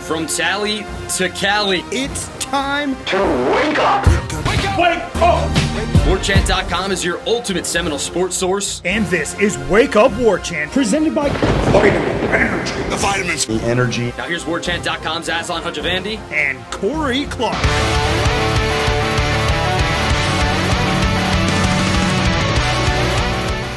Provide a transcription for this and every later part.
From Tally to Cali, It's time to wake up. Wake up! Warchant.com is your ultimate Seminole sports source. and this is Wake Up Warchant, presented by Vitamin energy. The vitamins. The energy. Now here's Warchant.com's Azan Hajavandi. and Corey Clark.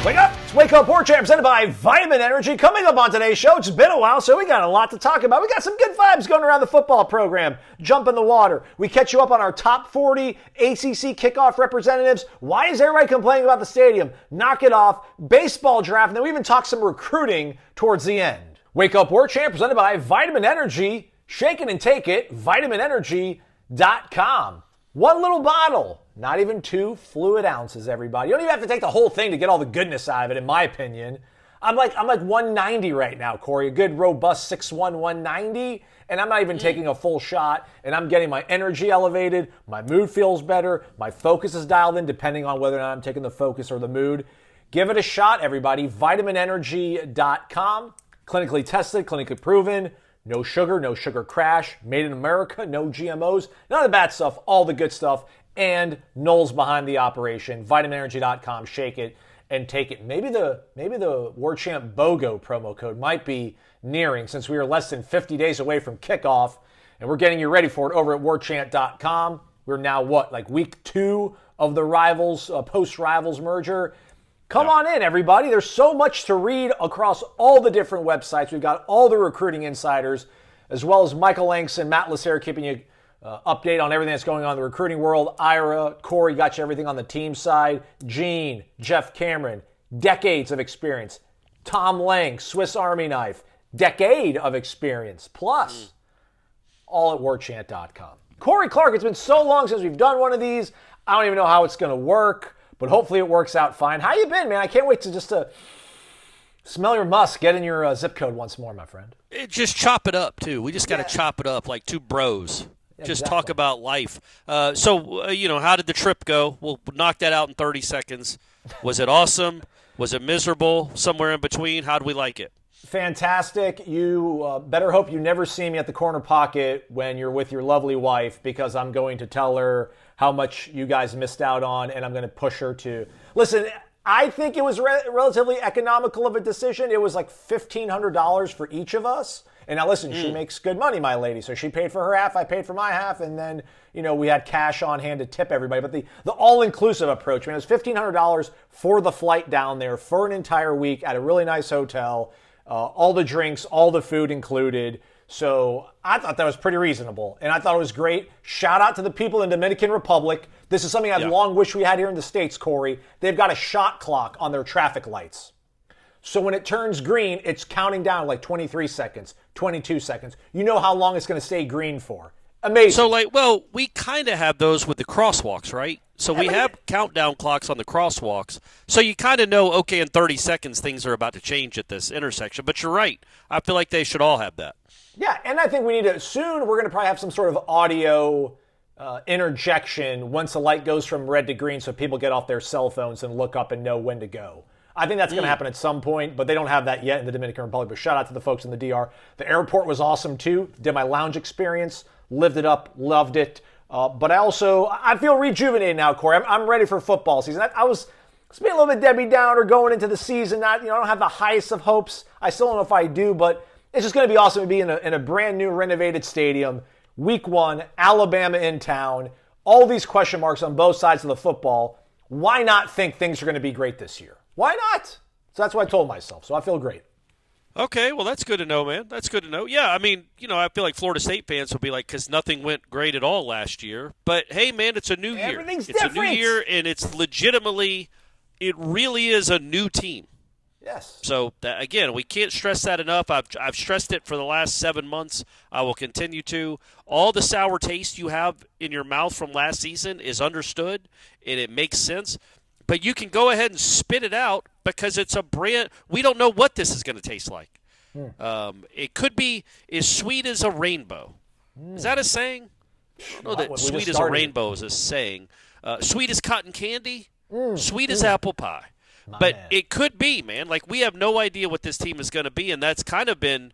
Wake up! It's Wake Up Warchant presented by Vitamin Energy. Coming up on today's show, it's been a while, so we got a lot to talk about. We got some good vibes going around the football program. Jump in the water. We catch you up on our top 40 ACC Kickoff representatives. Why is everybody complaining about the stadium? Knock it off. Baseball draft, and then we even talk some recruiting towards the end. Wake Up Warchant presented by Vitamin Energy. Shake it and take it. VitaminEnergy.com. One little bottle, not even 2 fluid ounces, everybody. You don't even have to take the whole thing to get all the goodness out of it, in my opinion. I'm like 190 right now, Corey. A good, robust 6'1", 190. And I'm not even taking a full shot. And I'm getting my energy elevated. My mood feels better. My focus is dialed in, depending on whether or not I'm taking the focus or the mood. Give it a shot, everybody. VitaminEnergy.com. Clinically tested, clinically proven. No sugar crash, made in America, no GMOs, none of the bad stuff, all the good stuff, and Noles behind the operation. VitaminEnergy.com, shake it and take it. Maybe the Warchant BOGO promo code might be nearing, since we are less than 50 days away from kickoff, and we're getting you ready for it over at Warchant.com. We're now, week 2 of the Rivals, post-Rivals merger. Come on in, everybody. There's so much to read across all the different websites. We've got all the recruiting insiders, as well as Michael Langston, Matt Lacer keeping you update on everything that's going on in the recruiting world. Ira, Corey got you everything on the team side. Gene, Jeff Cameron, decades of experience. Tom Lang, Swiss Army knife, decade of experience. Plus, all at warchant.com. Corey Clark, it's been so long since we've done one of these. I don't even know how it's going to work. But hopefully it works out fine. How you been, man? I can't wait to just smell your musk, get in your zip code once more, my friend. Just chop it up, too. We just got to chop it up like two bros. Just talk about life. So, how did the trip go? We'll knock that out in 30 seconds. Was it awesome? Was it miserable? Somewhere in between? How do we like it? Fantastic. You better hope you never see me at the corner pocket when you're with your lovely wife, because I'm going to tell her how much you guys missed out on, and I'm going to push her to. Listen, I think it was relatively economical of a decision. It was like $1,500 for each of us. And now listen, she makes good money, my lady. So she paid for her half, I paid for my half, and then, we had cash on hand to tip everybody. But the all-inclusive approach, it was $1,500 for the flight down there for an entire week at a really nice hotel. All the drinks, all the food included. So I thought that was pretty reasonable, and I thought it was great. Shout out to the people in the Dominican Republic. This is something I've long wished we had here in the States, Corey. They've got a shot clock on their traffic lights. So when it turns green, it's counting down like 23 seconds, 22 seconds. You know how long it's going to stay green for. Amazing. So, we kind of have those with the crosswalks, right? So we have countdown clocks on the crosswalks. So you kind of know, okay, in 30 seconds things are about to change at this intersection. But you're right. I feel like they should all have that. Yeah, and I think we need to, soon we're going to probably have some sort of audio interjection once the light goes from red to green so people get off their cell phones and look up and know when to go. I think that's going to happen at some point, but they don't have that yet in the Dominican Republic. But shout out to the folks in the DR. The airport was awesome, too. Did my lounge experience, lived it up, loved it. But I feel rejuvenated now, Corey. I'm ready for football season. I was being a little bit Debbie Downer going into the season. I don't have the highest of hopes. I still don't know if I do, but it's just going to be awesome to be in a brand new renovated stadium. Week 1, Alabama in town. All these question marks on both sides of the football. Why not think things are going to be great this year? Why not? So that's what I told myself. So I feel great. Okay, well, that's good to know, man. That's good to know. Yeah, I mean, I feel like Florida State fans will be like, because nothing went great at all last year. But, hey, man, it's a new year. Everything's different. It's a new year, and it's legitimately, it really is a new team. Yes. So, again, we can't stress that enough. I've stressed it for the last 7 months. I will continue to. All the sour taste you have in your mouth from last season is understood, and it makes sense. But you can go ahead and spit it out because it's a brand. We don't know what this is going to taste like. It could be as sweet as a rainbow. Is that a saying? I don't know that sweet as a rainbow is a saying. Sweet as cotton candy, sweet as apple pie. But it could be, man. Like, we have no idea what this team is going to be, and that's kind of been,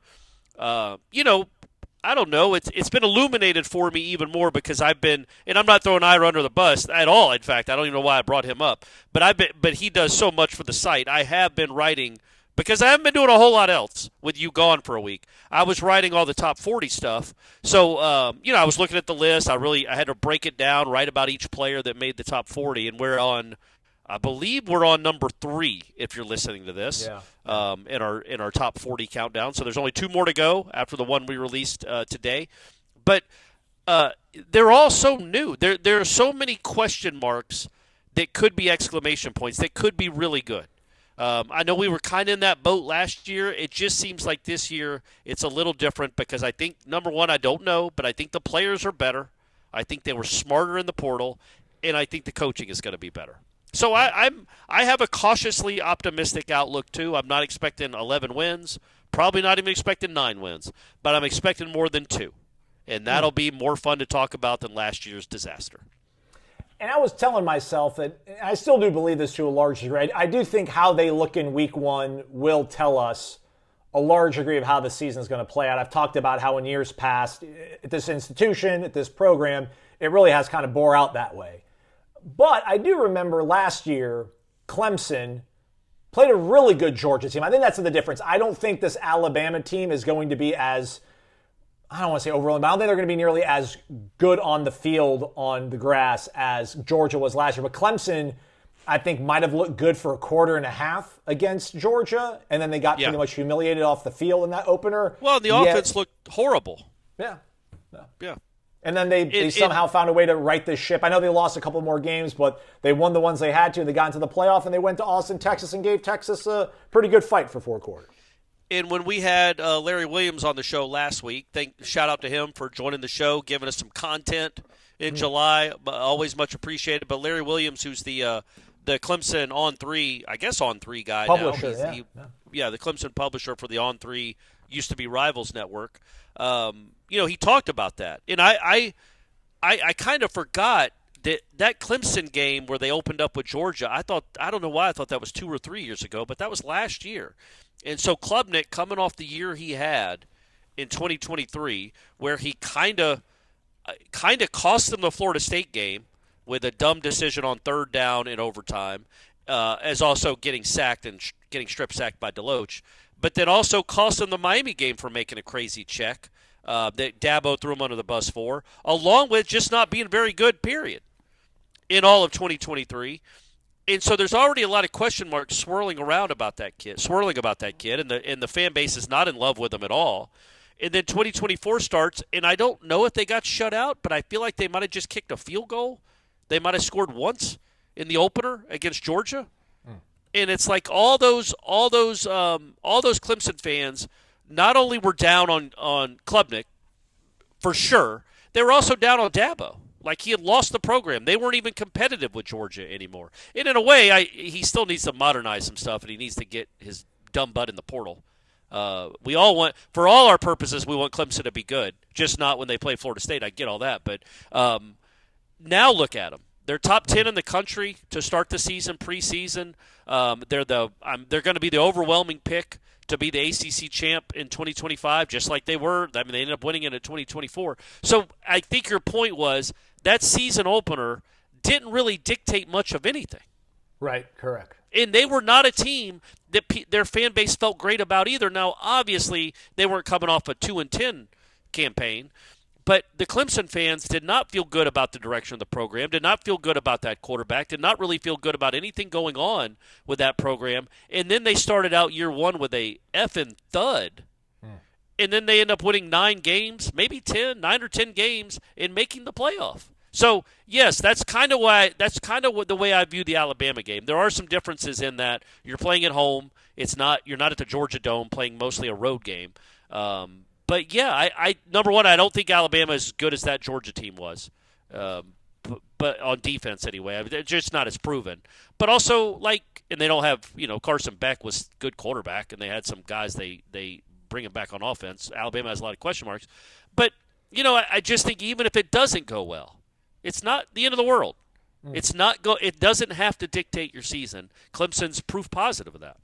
I don't know. It's been illuminated for me even more because I've been, and I'm not throwing Ira under the bus at all. In fact, I don't even know why I brought him up. But he does so much for the site. I have been writing because I haven't been doing a whole lot else with you gone for a week. I was writing all the top 40 stuff. So I was looking at the list. I had to break it down, write about each player that made the top 40, and I believe we're on number 3 if you're listening to this in our top 40 countdown. So there's only 2 more to go after the one we released today. But they're all so new. There are so many question marks that could be exclamation points, that could be really good. I know we were kind of in that boat last year. It just seems like this year it's a little different because I think, number one, I don't know, but I think the players are better. I think they were smarter in the portal, and I think the coaching is going to be better. So I have a cautiously optimistic outlook, too. I'm not expecting 11 wins, probably not even expecting 9 wins, but I'm expecting more than 2. And that'll be more fun to talk about than last year's disaster. And I was telling myself that I still do believe this to a large degree. I do think how they look in week 1 will tell us a large degree of how the season is going to play out. I've talked about how in years past, at this institution, at this program, it really has kind of bore out that way. But I do remember last year, Clemson played a really good Georgia team. I think that's the difference. I don't think this Alabama team is going to be as, I don't want to say overwhelming, but I don't think they're going to be nearly as good on the field, on the grass, as Georgia was last year. But Clemson, I think, might have looked good for a quarter and a half against Georgia, and then they got pretty much humiliated off the field in that opener. Well, the offense looked horrible. Yeah. And then they somehow found a way to right this ship. I know they lost a couple more games, but they won the ones they had to. They got into the playoff, and they went to Austin, Texas, and gave Texas a pretty good fight for 4 quarters. And when we had Larry Williams on the show last week, shout out to him for joining the show, giving us some content in July. Always much appreciated. But Larry Williams, who's the Clemson On3 guy publisher, now. The Clemson publisher for the On3, used to be Rivals Network. He talked about that. And I kind of forgot that Clemson game where they opened up with Georgia. I don't know why I thought that was 2 or 3 years ago, but that was last year. And so Klubnik, coming off the year he had in 2023, where he kind of cost them the Florida State game with a dumb decision on 3rd down in overtime, as also getting sacked and getting strip sacked by Deloach, but then also cost them the Miami game for making a crazy check that Dabo threw him under the bus for, along with just not being very good, period, in all of 2023. And so there's already a lot of question marks swirling about that kid, and the fan base is not in love with him at all. And then 2024 starts, and I don't know if they got shut out, but I feel like they might have just kicked a field goal. They might have scored once in the opener against Georgia. And it's like all those Clemson fans not only were down on Klubnik, for sure, they were also down on Dabo. Like he had lost the program. They weren't even competitive with Georgia anymore. And in a way, he still needs to modernize some stuff, and he needs to get his dumb butt in the portal. We all want, for all our purposes, we want Clemson to be good, just not when they play Florida State. I get all that. But now look at them. They're top 10 in the country to start the season, preseason. They're going to be the overwhelming pick to be the ACC champ in 2025, just like they were. I mean, they ended up winning it in 2024. So I think your point was that season opener didn't really dictate much of anything. Right, correct. And they were not a team that their fan base felt great about either. Now, obviously, they weren't coming off a 2-10 campaign, but the Clemson fans did not feel good about the direction of the program, did not feel good about that quarterback, did not really feel good about anything going on with that program. And then they started out year 1 with a effing thud. And then they end up winning 9 games, maybe 9 or 10 games, and making the playoff. So, yes, that's kind of the way I view the Alabama game. There are some differences in that you're playing at home. You're not at the Georgia Dome playing mostly a road game. But yeah, I number one, I don't think Alabama is as good as that Georgia team was, but on defense anyway, they're just not as proven. But also, and they don't have, Carson Beck was good quarterback, and they had some guys they bring him back on offense. Alabama has a lot of question marks, but I just think even if it doesn't go well, it's not the end of the world. It doesn't have to dictate your season. Clemson's proof positive of that.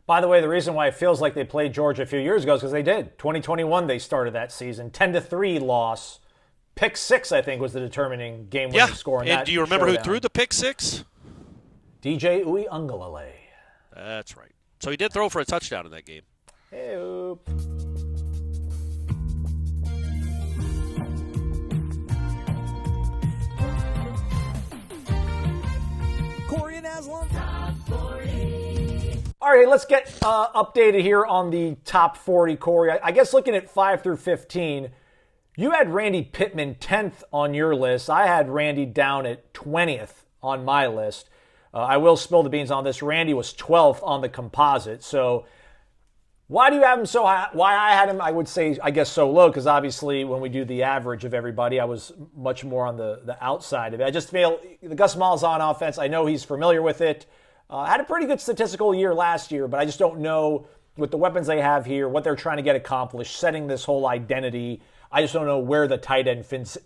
By the way, the reason why it feels like they played Georgia a few years ago is because they did. 2021, they started that season. 10-3 loss. Pick 6, I think, was the determining game-winning score. And do you remember who threw the pick 6? DJ Uiagalelei. That's right. So he did throw for a touchdown in that game. Hey-oop. Corey and Aslan. All right, let's get updated here on the top 40, Corey. I guess looking at 5 through 15, you had Randy Pittman 10th on your list. I had Randy down at 20th on my list. I will spill the beans on this. Randy was 12th on the composite. So why do you have him so high? Why I had him, I would say, I guess, so low, because obviously when we do the average of everybody, I was much more on the outside of it. I just feel the Gus Malzahn offense, I know he's familiar with it. Had a pretty good statistical year last year, but I just don't know with the weapons they have here, what they're trying to get accomplished, setting this whole identity. I just don't know where the tight end fits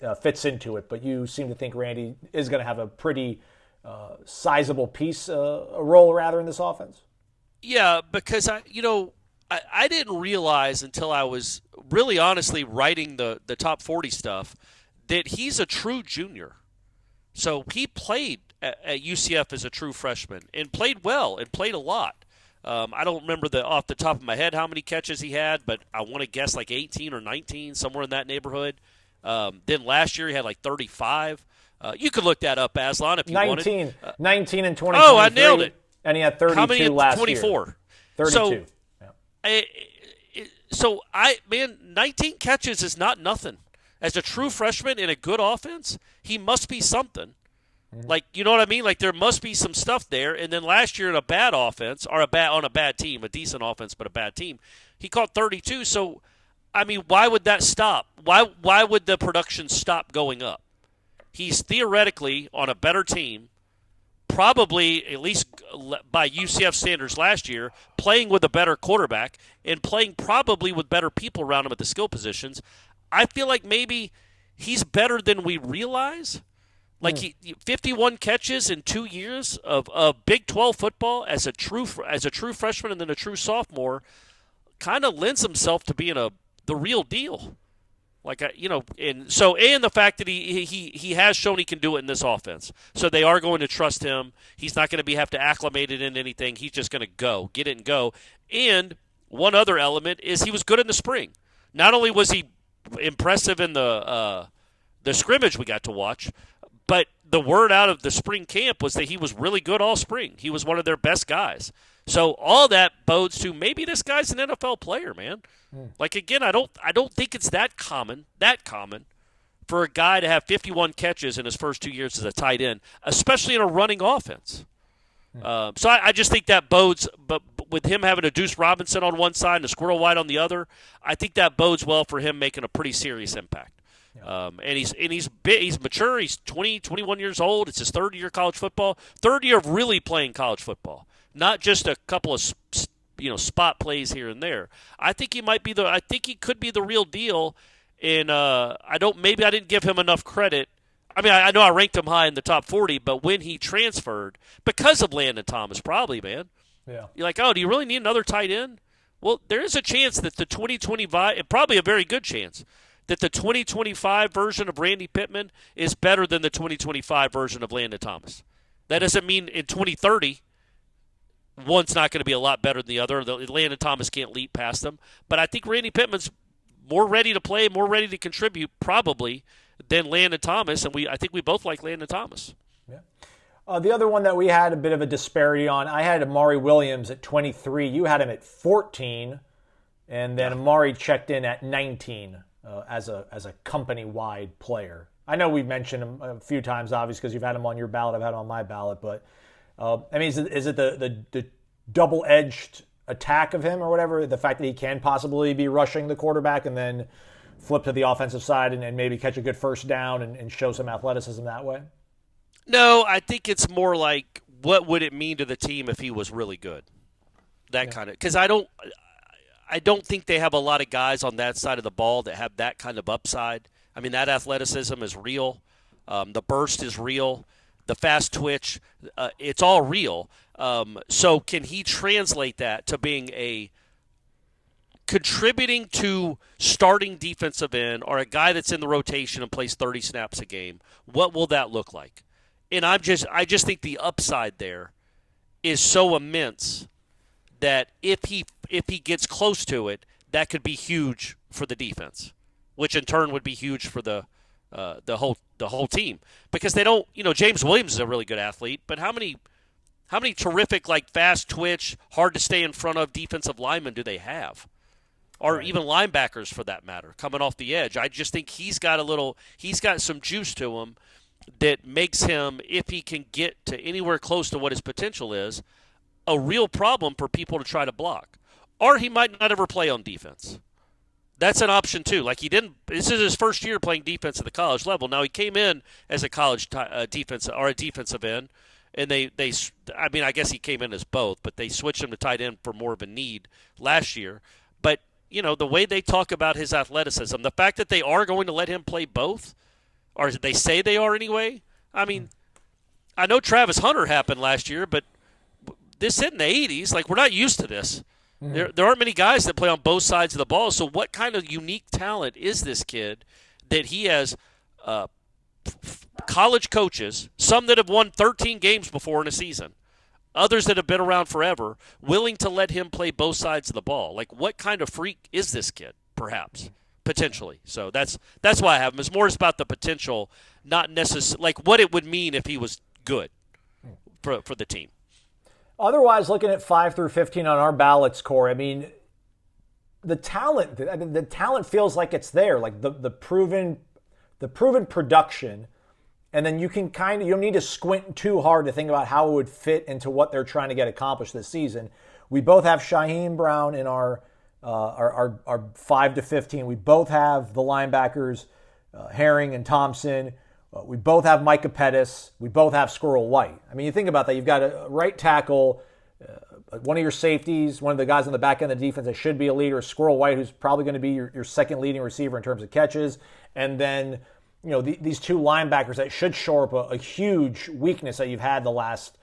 into it, but you seem to think Randy is going to have a pretty sizable piece, a role rather, in this offense. Yeah, because I didn't realize until I was really honestly writing the top 40 stuff that he's a true junior. So he played at UCF as a true freshman and played well and played a lot. I don't remember off the top of my head how many catches he had, but I want to guess like 18 or 19, somewhere in that neighborhood. Then last year he had like 35. You could look that up, Aslan, if you 19, wanted. 19 in 2023. Oh, I nailed it. And he had 32 how many last 24? year. 32. So, 19 catches is not nothing. As a true freshman in a good offense, he must be something. Like, you know what I mean? Like, there must be some stuff there. And then last year in a bad offense, or on a bad team, a decent offense but a bad team, he caught 32. So, I mean, why would that stop? Why would the production stop going up? He's theoretically on a better team, probably, at least by UCF standards last year, playing with a better quarterback and playing probably with better people around him at the skill positions. I feel like maybe he's better than we realize. Like 51 catches in 2 years of Big 12 football as a true freshman and then a true sophomore kind of lends himself to being the real deal. Like, and the fact that he has shown he can do it in this offense. So they are going to trust him. He's not going to have to acclimate it into anything. He's just going to get it and go. And one other element is he was good in the spring. Not only was he impressive in the scrimmage we got to watch, but the word out of the spring camp was that he was really good all spring. He was one of their best guys. So all that bodes to maybe this guy's an NFL player, man. Like, again, I don't think it's that common for a guy to have 51 catches in his first 2 years as a tight end, especially in a running offense. So I just think that bodes, but with him having a Deuce Robinson on one side and a Squirrel White on the other, I think that bodes well for him making a pretty serious impact. And he's mature. He's 20, 21 years old. It's his third year of college football. Third year of really playing college football, not just a couple of spot plays here and there. I think he could be the real deal. And I didn't give him enough credit. I mean, I know I ranked him high in the top 40, but when he transferred, because of Landon Thomas, probably, man. Yeah. You're like, oh, do you really need another tight end? Well, there is a chance that the 2025, probably a very good chance, that the 2025 version of Randy Pittman is better than the 2025 version of Landon Thomas. That doesn't mean in 2030 one's not going to be a lot better than the other. Landon Thomas can't leap past them. But I think Randy Pittman's more ready to play, more ready to contribute probably than Landon Thomas, and I think we both like Landon Thomas. Yeah. The other one that we had a bit of a disparity on, I had Amari Williams at 23. You had him at 14, and then Amari checked in at 19 as a company-wide player. I know we've mentioned him a few times, obviously, because you've had him on your ballot. I've had him on my ballot, but I mean, is it the double-edged attack of him or whatever? The fact that he can possibly be rushing the quarterback and then flip to the offensive side and maybe catch a good first down and show some athleticism that way? No, I think it's more like, what would it mean to the team if he was really good? That kind of – because I don't think they have a lot of guys on that side of the ball that have that kind of upside. I mean, that athleticism is real. The burst is real. the fast twitch. It's all real. So can he translate that to being a contributing to starting defensive end or a guy that's in the rotation and plays 30 snaps a game? What will that look like? And I just think the upside there is so immense that if he gets close to it, that could be huge for the defense, which in turn would be huge for the whole team, because they don't. James Williams is a really good athlete, but how many terrific, like, fast twitch, hard to stay in front of defensive linemen do they have? Or even linebackers, for that matter, coming off the edge. I just think he's got some juice to him that makes him, if he can get to anywhere close to what his potential is, a real problem for people to try to block. Or he might not ever play on defense. That's an option too. Like, this is his first year playing defense at the college level. Now, he came in as a college defense or a defensive end, and I guess he came in as both, but they switched him to tight end for more of a need last year. But the way they talk about his athleticism, the fact that they are going to let him play both, or they say they are anyway. I mean, I know Travis Hunter happened last year, but this hit in the 80s. Like, we're not used to this. There aren't many guys that play on both sides of the ball. So what kind of unique talent is this kid that he has college coaches, some that have won 13 games before in a season, others that have been around forever, willing to let him play both sides of the ball? Like, what kind of freak is this kid, perhaps, potentially? So that's why I have him. It's more about the potential, not necessarily like what it would mean if he was good for the team. Otherwise, looking at 5 through 15 on our ballots, Corey, I mean, the talent feels like it's there, like the proven production, and then you can you don't need to squint too hard to think about how it would fit into what they're trying to get accomplished this season. We both have Shaheem Brown in our 5 to 15. We both have the linebackers, Herring and Thompson. We both have Micah Pettis. We both have Squirrel White. I mean, you think about that. You've got a right tackle, one of your safeties, one of the guys on the back end of the defense that should be a leader, Squirrel White, who's probably going to be your second leading receiver in terms of catches. And then, these two linebackers that should shore up a huge weakness that you've had the last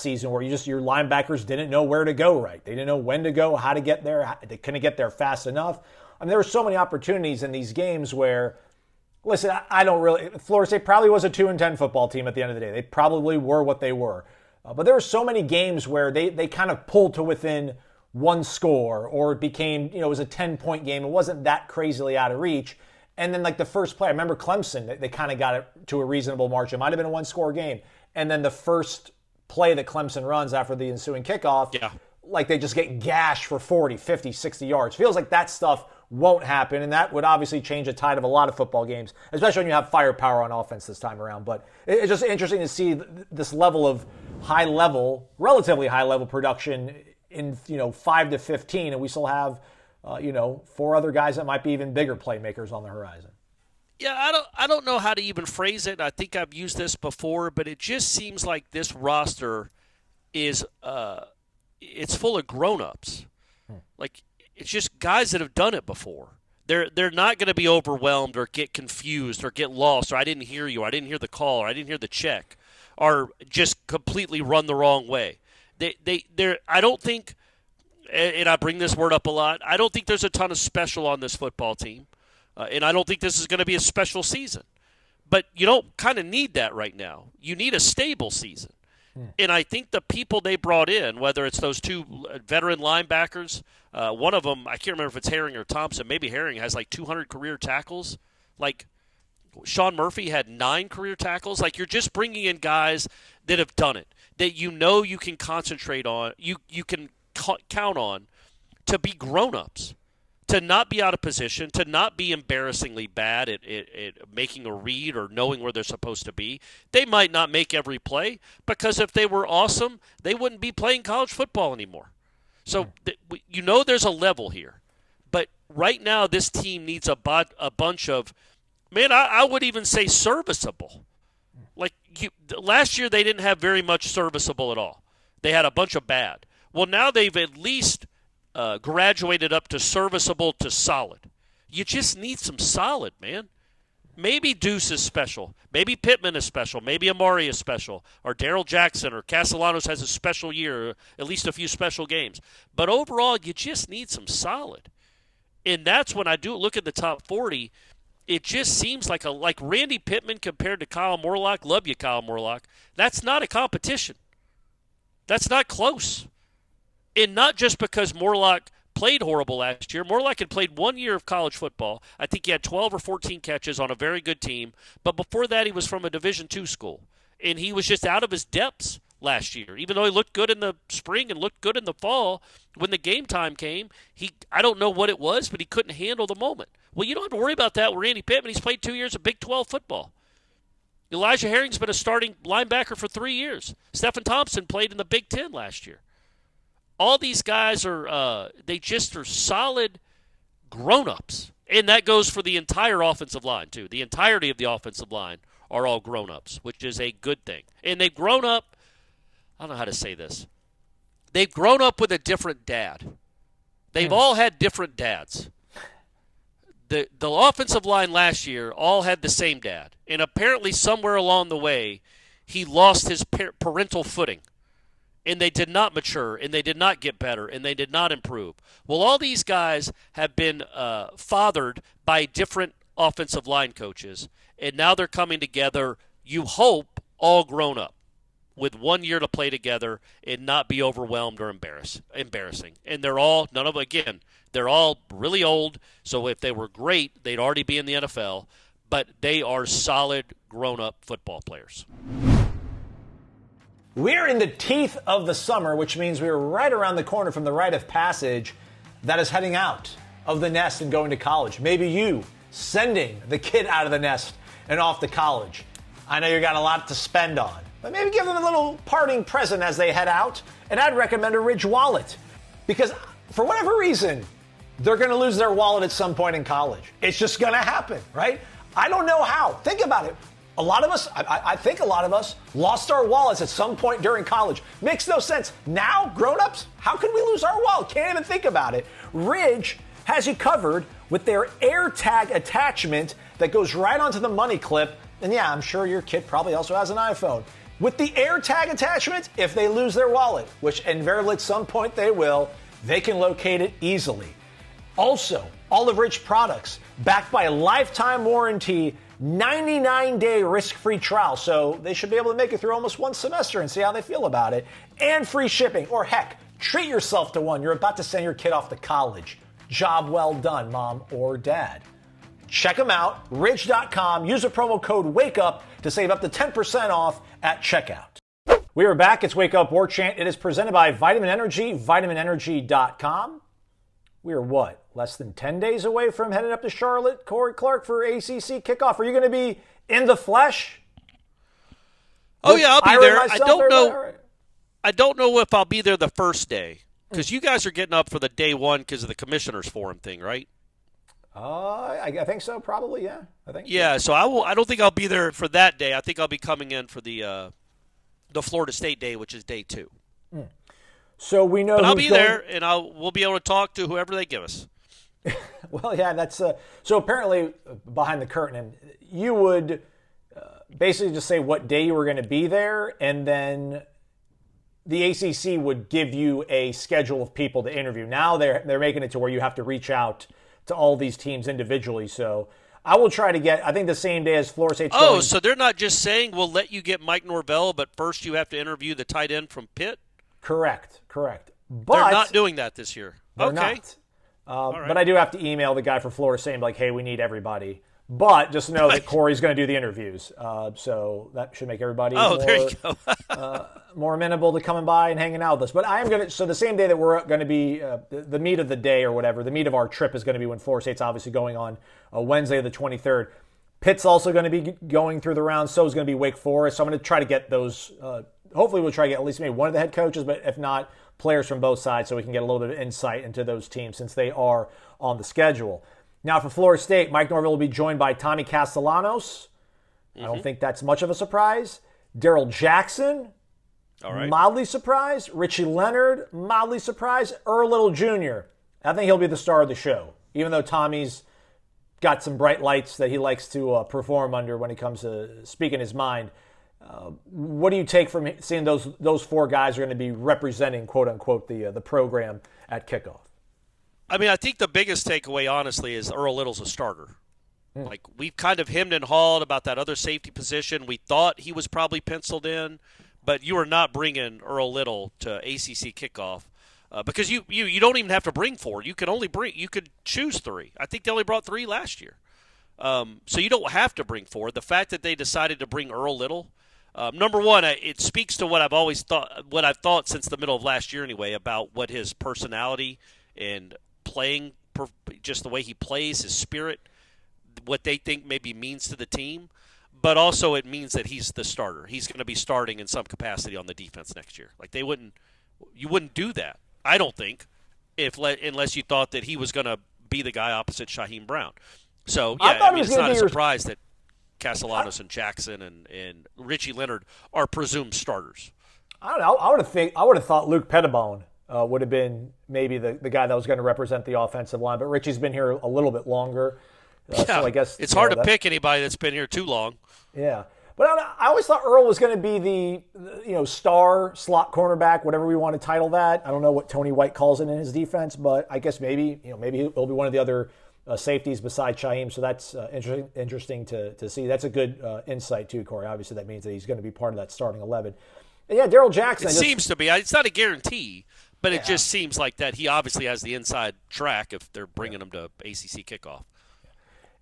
season, where your linebackers didn't know where to go right. They didn't know when to go, how to get there. They couldn't get there fast enough. I mean, there were so many opportunities in these games where, listen, Florida State probably was a 2-10 football team at the end of the day. They probably were what they were. But there were so many games where they kind of pulled to within one score, or it became, it was a 10-point game. It wasn't that crazily out of reach. And then, like, the first play, I remember Clemson, they kind of got it to a reasonable margin. It might have been a one-score game. And then the first play that Clemson runs after the ensuing kickoff, like, they just get gashed for 40, 50, 60 yards. Feels like that stuff won't happen, and that would obviously change the tide of a lot of football games, especially when you have firepower on offense this time around. But it's just interesting to see this level of relatively high-level production in 5 to 15, and we still have 4 other guys that might be even bigger playmakers on the horizon. Yeah, I don't know how to even phrase it. I think I've used this before, but it just seems like this roster is it's full of grown-ups. Like, it's just guys that have done it before. They're not going to be overwhelmed or get confused or get lost, or I didn't hear you, or I didn't hear the call, or I didn't hear the check, or just completely run the wrong way. I don't think, and I bring this word up a lot, I don't think there's a ton of special on this football team, and I don't think this is going to be a special season. But you don't kind of need that right now. You need a stable season. And I think the people they brought in, whether it's those two veteran linebackers, one of them, I can't remember if it's Herring or Thompson. Maybe Herring has like 200 career tackles. Like, Sean Murphy had 9 career tackles. Like, you're just bringing in guys that have done it, that you can concentrate on, you can count on to be grown-ups, to not be out of position, to not be embarrassingly bad at making a read or knowing where they're supposed to be. They might not make every play, because if they were awesome, they wouldn't be playing college football anymore. So there's a level here. But right now this team needs a bunch of, I would even say serviceable. Like, last year they didn't have very much serviceable at all. They had a bunch of bad. Well, now they've at least graduated up to serviceable to solid. You just need some solid, man. maybe Deuce is special. Maybe Pittman is special. Maybe Amari is special. Or Darrell Jackson or Castellanos has a special year, or at least a few special games. But overall, you just need some solid. And that's when I do look at the top 40. It just seems like Randy Pittman compared to Kyle Morlock. Love you, Kyle Morlock. That's not a competition. That's not close. And not just because Morlock played horrible last year. Morlock had played 1 year of college football. I think he had 12 or 14 catches on a very good team. But before that, he was from a Division II school. And he was just out of his depths last year. Even though he looked good in the spring and looked good in the fall, when the game time came, I don't know what it was, but he couldn't handle the moment. Well, you don't have to worry about that with Randy Pittman. He's played 2 years of Big 12 football. Elijah Herring's been a starting linebacker for 3 years. Stephen Thompson played in the Big 10 last year. All these guys they just are solid grown-ups. And that goes for the entire offensive line, too. The entirety of the offensive line are all grown-ups, which is a good thing. And they've grown up, I don't know how to say this. They've grown up with a different dad. They've all had different dads. The offensive line last year all had the same dad. And apparently somewhere along the way, he lost his parental footing. And they did not mature, and they did not get better, and they did not improve. Well, all these guys have been fathered by different offensive line coaches, and now they're coming together, you hope, all grown up, with 1 year to play together and not be overwhelmed or embarrassing. And they're all, they're all really old, so if they were great, they'd already be in the NFL, but they are solid grown-up football players. We're in the teeth of the summer, which means we're right around the corner from the rite of passage that is heading out of the nest and going to college. Maybe you sending the kid out of the nest and off to college. I know you got a lot to spend on, but maybe give them a little parting present as they head out. And I'd recommend a Ridge wallet because for whatever reason, they're going to lose their wallet at some point in college. It's just going to happen, right? I don't know how. Think about it. A lot of us, I think a lot of us, lost our wallets at some point during college. Makes no sense. Now, grown-ups, how can we lose our wallet? Can't even think about it. Ridge has you covered with their AirTag attachment that goes right onto the money clip. And yeah, I'm sure your kid probably also has an iPhone. With the AirTag attachment, if they lose their wallet, which invariably at some point they will, they can locate it easily. Also, all of Ridge products backed by a lifetime warranty, 99-day risk-free trial, so they should be able to make it through almost one semester and see how they feel about it. And free shipping, or heck, treat yourself to one. You're about to send your kid off to college. Job well done, mom or dad. Check them out, ridge.com. Use the promo code WAKEUP to save up to 10% off at checkout. We are back. It's Wake Up Warchant. It is presented by Vitamin Energy, vitaminenergy.com. We are what? Less than 10 days away from heading up to Charlotte, Corey Clark, for ACC Kickoff. Are you going to be in the flesh? Oh, yeah, I'll be there. Myself, I don't know if I'll be there the first day because you guys are getting up for the day one because of the Commissioners Forum thing, right? I think so, probably, yeah. So I don't think I'll be there for that day. I think I'll be coming in for the Florida State day, which is day 2. So we know. But I'll be there, and we'll be able to talk to whoever they give us. Well, yeah, that's so apparently behind the curtain, you would basically just say what day you were going to be there, and then the ACC would give you a schedule of people to interview. Now they're making it to where you have to reach out to all these teams individually. So I will try to get, I think, the same day as Florida State's going. So they're not just saying we'll let you get Mike Norvell, but first you have to interview the tight end from Pitt? Correct. But they're not doing that this year. They're not. But I do have to email the guy from Florida saying, like, hey, we need everybody. But just know that Corey's going to do the interviews. So that should make everybody more amenable to coming by and hanging out with us. But I am going to, so the same day that we're going to be, the meat of the day or whatever, the meat of our trip is going to be when Florida State's obviously going on Wednesday the 23rd. Pitt's also going to be going through the rounds. So is going to be Wake Forest. So I'm going to try to get those, hopefully we'll try to get at least maybe one of the head coaches, but if not, players from both sides so we can get a little bit of insight into those teams since they are on the schedule. Now for Florida State, Mike Norvell will be joined by Tommy Castellanos. I don't think that's much of a surprise. Darrell Jackson, mildly surprised. Richie Leonard, mildly surprised. Little Jr., I think he'll be the star of the show. Even though Tommy's got some bright lights that he likes to perform under when it comes to speaking his mind. What do you take from seeing those four guys are going to be representing, quote unquote, the program at kickoff? I mean, I think the biggest takeaway, honestly, is Earl Little's a starter. Like, we've kind of hemmed and hawed about that other safety position. We thought he was probably penciled in, but you are not bringing Earl Little to ACC kickoff because you don't even have to bring four. You could choose three. I think they only brought three last year. So you don't have to bring four. The fact that they decided to bring Earl Little, number one, it speaks to what I've thought since the middle of last year anyway, about what his personality and playing, just the way he plays, his spirit, what they think maybe means to the team. But also it means that he's the starter. He's going to be starting in some capacity on the defense next year. Like, you wouldn't do that, I don't think, unless you thought that he was going to be the guy opposite Shaheem Brown. So, yeah, I mean, it's not a surprise that Castellanos and Jackson and Richie Leonard are presumed starters. I don't know. I would have thought Luke Pettibone would have been maybe the guy that was going to represent the offensive line, but Richie's been here a little bit longer. So I guess it's hard to pick anybody that's been here too long. Yeah. But I always thought Earl was going to be the star slot cornerback, whatever we want to title that. I don't know what Tony White calls it in his defense, but I guess maybe he'll be one of the other safeties besides Shaheem. So that's interesting to see. That's a good insight too, Corey. Obviously, that means that he's going to be part of that starting 11. And yeah, Darrell Jackson. It seems to be. It's not a guarantee, but it just seems like that he obviously has the inside track if they're bringing him to ACC kickoff.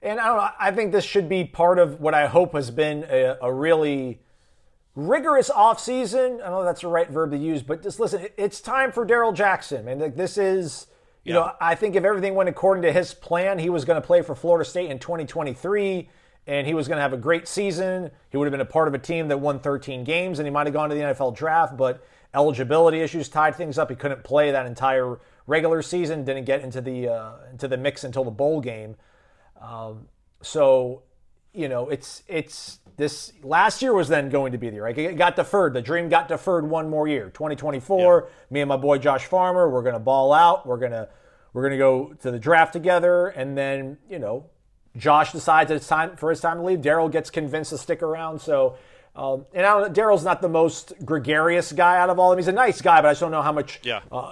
And I don't know, I think this should be part of what I hope has been a really rigorous offseason. I don't know if that's the right verb to use, but just listen, it's time for Darrell Jackson. And this is, I think if everything went according to his plan, he was going to play for Florida State in 2023, and he was going to have a great season. He would have been a part of a team that won 13 games, and he might have gone to the NFL draft, but eligibility issues tied things up. He couldn't play that entire regular season, didn't get into the mix until the bowl game. It's this last year was then going to be the year. Right? It got deferred. The dream got deferred one more year. 2024. Yeah. Me and my boy Josh Farmer, we're going to ball out. We're gonna go to the draft together, and then Josh decides that it's time for his time to leave. Darrell gets convinced to stick around. So, Darrell's not the most gregarious guy out of all of them. He's a nice guy, but I just don't know how much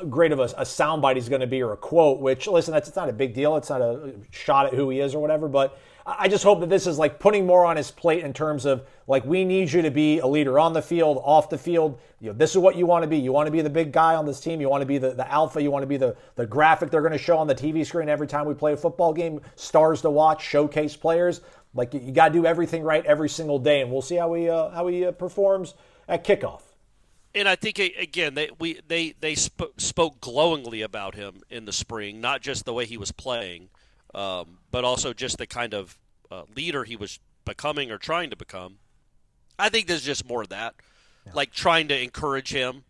great of a soundbite he's going to be or a quote, which, listen, it's not a big deal. It's not a shot at who he is or whatever, but I just hope that this is like putting more on his plate in terms of, like, we need you to be a leader on the field, off the field. This is what you want to be. You want to be the big guy on this team. You want to be the alpha. You want to be the graphic they're going to show on the TV screen every time we play a football game, stars to watch, showcase players. Like, you got to do everything right every single day, and we'll see how he performs at kickoff. And I think, again, they spoke glowingly about him in the spring, not just the way he was playing, but also just the kind of leader he was becoming or trying to become. I think there's just more of that, like trying to encourage him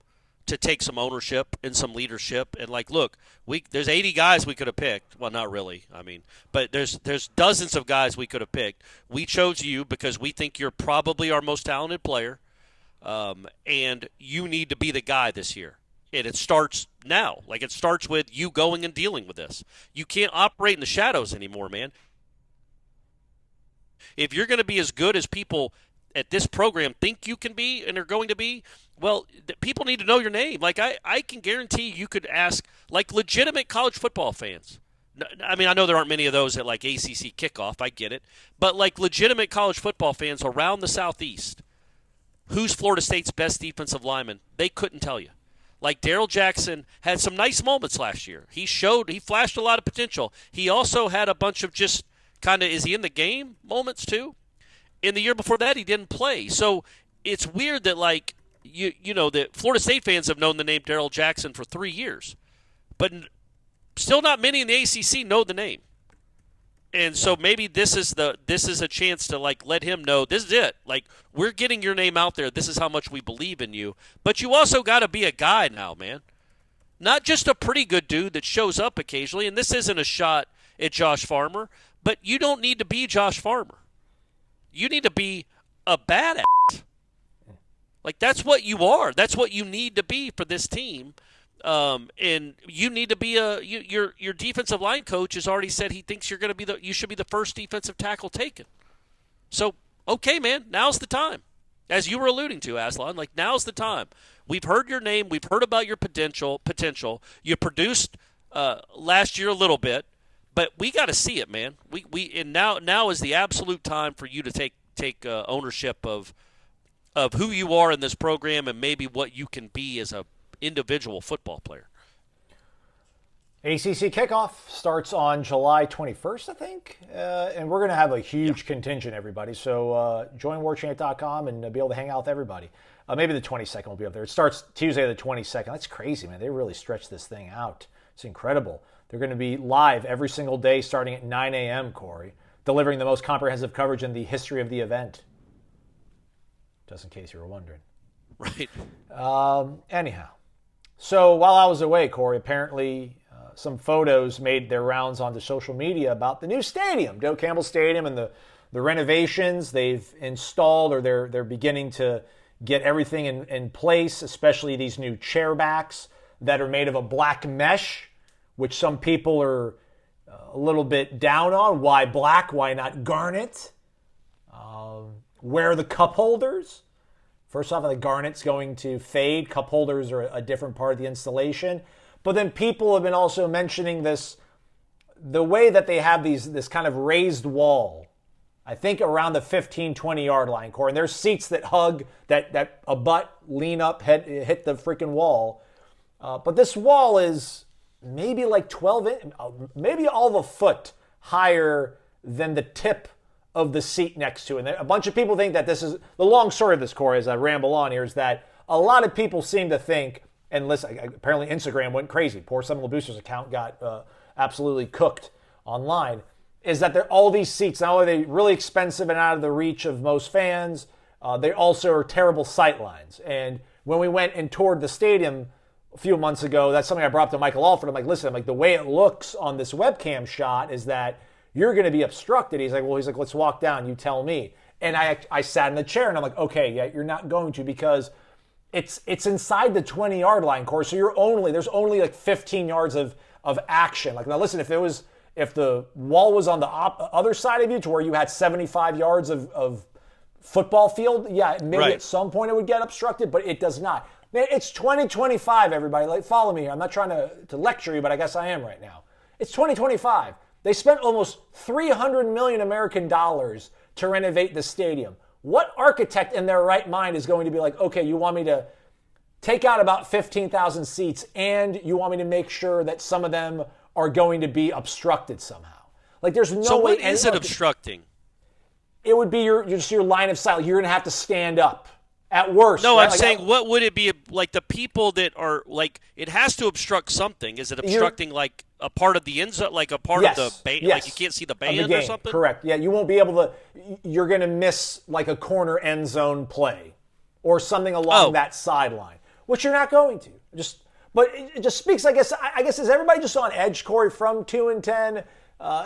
to take some ownership and some leadership. And, like, look, there's 80 guys we could have picked. Well, not really, but there's dozens of guys we could have picked. We chose you because we think you're probably our most talented player, and you need to be the guy this year. And it starts now. Like, it starts with you going and dealing with this. You can't operate in the shadows anymore, man. If you're going to be as good as people at this program think you can be and are going to be, well, people need to know your name. Like, I can guarantee you could ask, like, legitimate college football fans. I mean, I know there aren't many of those at, like, ACC Kickoff. I get it. But, like, legitimate college football fans around the Southeast, who's Florida State's best defensive lineman, they couldn't tell you. Like, Darrell Jackson had some nice moments last year. He flashed a lot of potential. He also had a bunch of just kind of, is he in the game moments too? In the year before that, he didn't play. So it's weird that, like, that Florida State fans have known the name Darrell Jackson for 3 years, but still not many in the ACC know the name. And so maybe this is a chance to, like, let him know this is it. Like, we're getting your name out there. This is how much we believe in you. But you also got to be a guy now, man. Not just a pretty good dude that shows up occasionally. And this isn't a shot at Josh Farmer, but you don't need to be Josh Farmer. You need to be a badass. Like, that's what you are. That's what you need to be for this team. And you need to be your defensive line coach has already said he thinks you should be the first defensive tackle taken. So, okay, man, now's the time. As you were alluding to, Aslan, like now's the time. We've heard your name. We've heard about your potential. You produced last year a little bit, but we got to see it, man. And now is the absolute time for you to take ownership of who you are in this program and maybe what you can be as a individual football player. ACC Kickoff starts on July 21st, I think, and we're going to have a huge contingent, everybody. So join warchant.com and be able to hang out with everybody. Maybe the 22nd will be up there. It starts Tuesday the 22nd. That's crazy, man. They really stretched this thing out. It's incredible. They're going to be live every single day starting at 9 a.m., Corey, delivering the most comprehensive coverage in the history of the event. Just in case you were wondering. Right. Anyhow, so while I was away, Corey, apparently some photos made their rounds onto social media about the new stadium, Doak Campbell Stadium, and the renovations they've installed, or they're beginning to get everything in place, especially these new chair backs that are made of a black mesh, which some people are a little bit down on. Why black? Why not garnet? Where are the cup holders? First off, the garnet's going to fade. Cup holders are a different part of the installation. But then people have been also mentioning the way that they have this kind of raised wall, I think around the 15, 20-yard line, Corey. And there's seats that hug, that a butt, lean up, hit the freaking wall. But this wall is maybe like 12 inches, maybe all of a foot higher than the tip of the seat next to it. And a bunch of people think that this is, the long story of this, Corey, as I ramble on here, is that a lot of people seem to think, and listen, apparently Instagram went crazy. Poor Seminole Boosters account got absolutely cooked online. Is that all these seats, not only are they really expensive and out of the reach of most fans, they also are terrible sight lines. And when we went and toured the stadium a few months ago, that's something I brought up to Michael Alford. I'm like, listen, the way it looks on this webcam shot is that you're going to be obstructed. He's like, let's walk down. You tell me. And I sat in the chair and I'm like, okay, yeah, you're not going to, because it's inside the 20-yard line, Corey. So there's only like 15 yards of action. Like, now listen, if the wall was on the other side of you to where you had 75 yards of football field, yeah, maybe right. At some point it would get obstructed, but it does not. Man, it's 2025, everybody. Like, follow me here. I'm not trying to lecture you, but I guess I am right now. It's 2025. They spent almost $300 million American dollars to renovate the stadium. What architect in their right mind is going to be like, okay, you want me to take out about 15,000 seats and you want me to make sure that some of them are going to be obstructed somehow? Like, there's no way. So what is it obstructing? It would be your line of sight. You're going to have to stand up at worst. No, right? I'm saying, what would it be like? The people that are like, it has to obstruct something. Is it obstructing like a part of the end zone, like a part of the band? Yes. Like you can't see the band or something? Correct. Yeah, you won't be able to. You're going to miss like a corner end zone play or something along that sideline, which you're not going to. But it just speaks. I guess is everybody just on edge, Corey, from 2 and 10?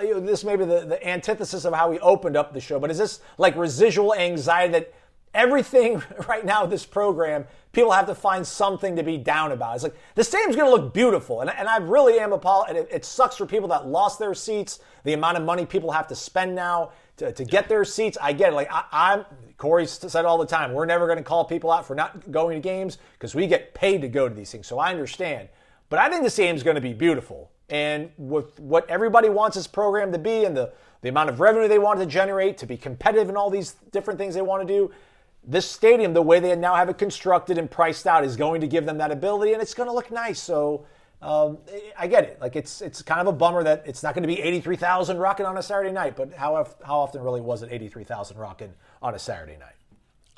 This may be the antithesis of how we opened up the show. But is this like residual anxiety that everything right now with this program, people have to find something to be down about? It's like, the stadium's going to look beautiful. And I really am it sucks for people that lost their seats, the amount of money people have to spend now to get their seats. I get it. Like, Corey said all the time, we're never going to call people out for not going to games because we get paid to go to these things. So I understand. But I think the stadium's going to be beautiful. And with what everybody wants this program to be and the amount of revenue they want to generate, to be competitive in all these different things they want to do, this stadium, the way they now have it constructed and priced out, is going to give them that ability, and it's going to look nice. So I get it. Like, it's kind of a bummer that it's not going to be 83,000 rocking on a Saturday night, but how often really was it 83,000 rocking on a Saturday night?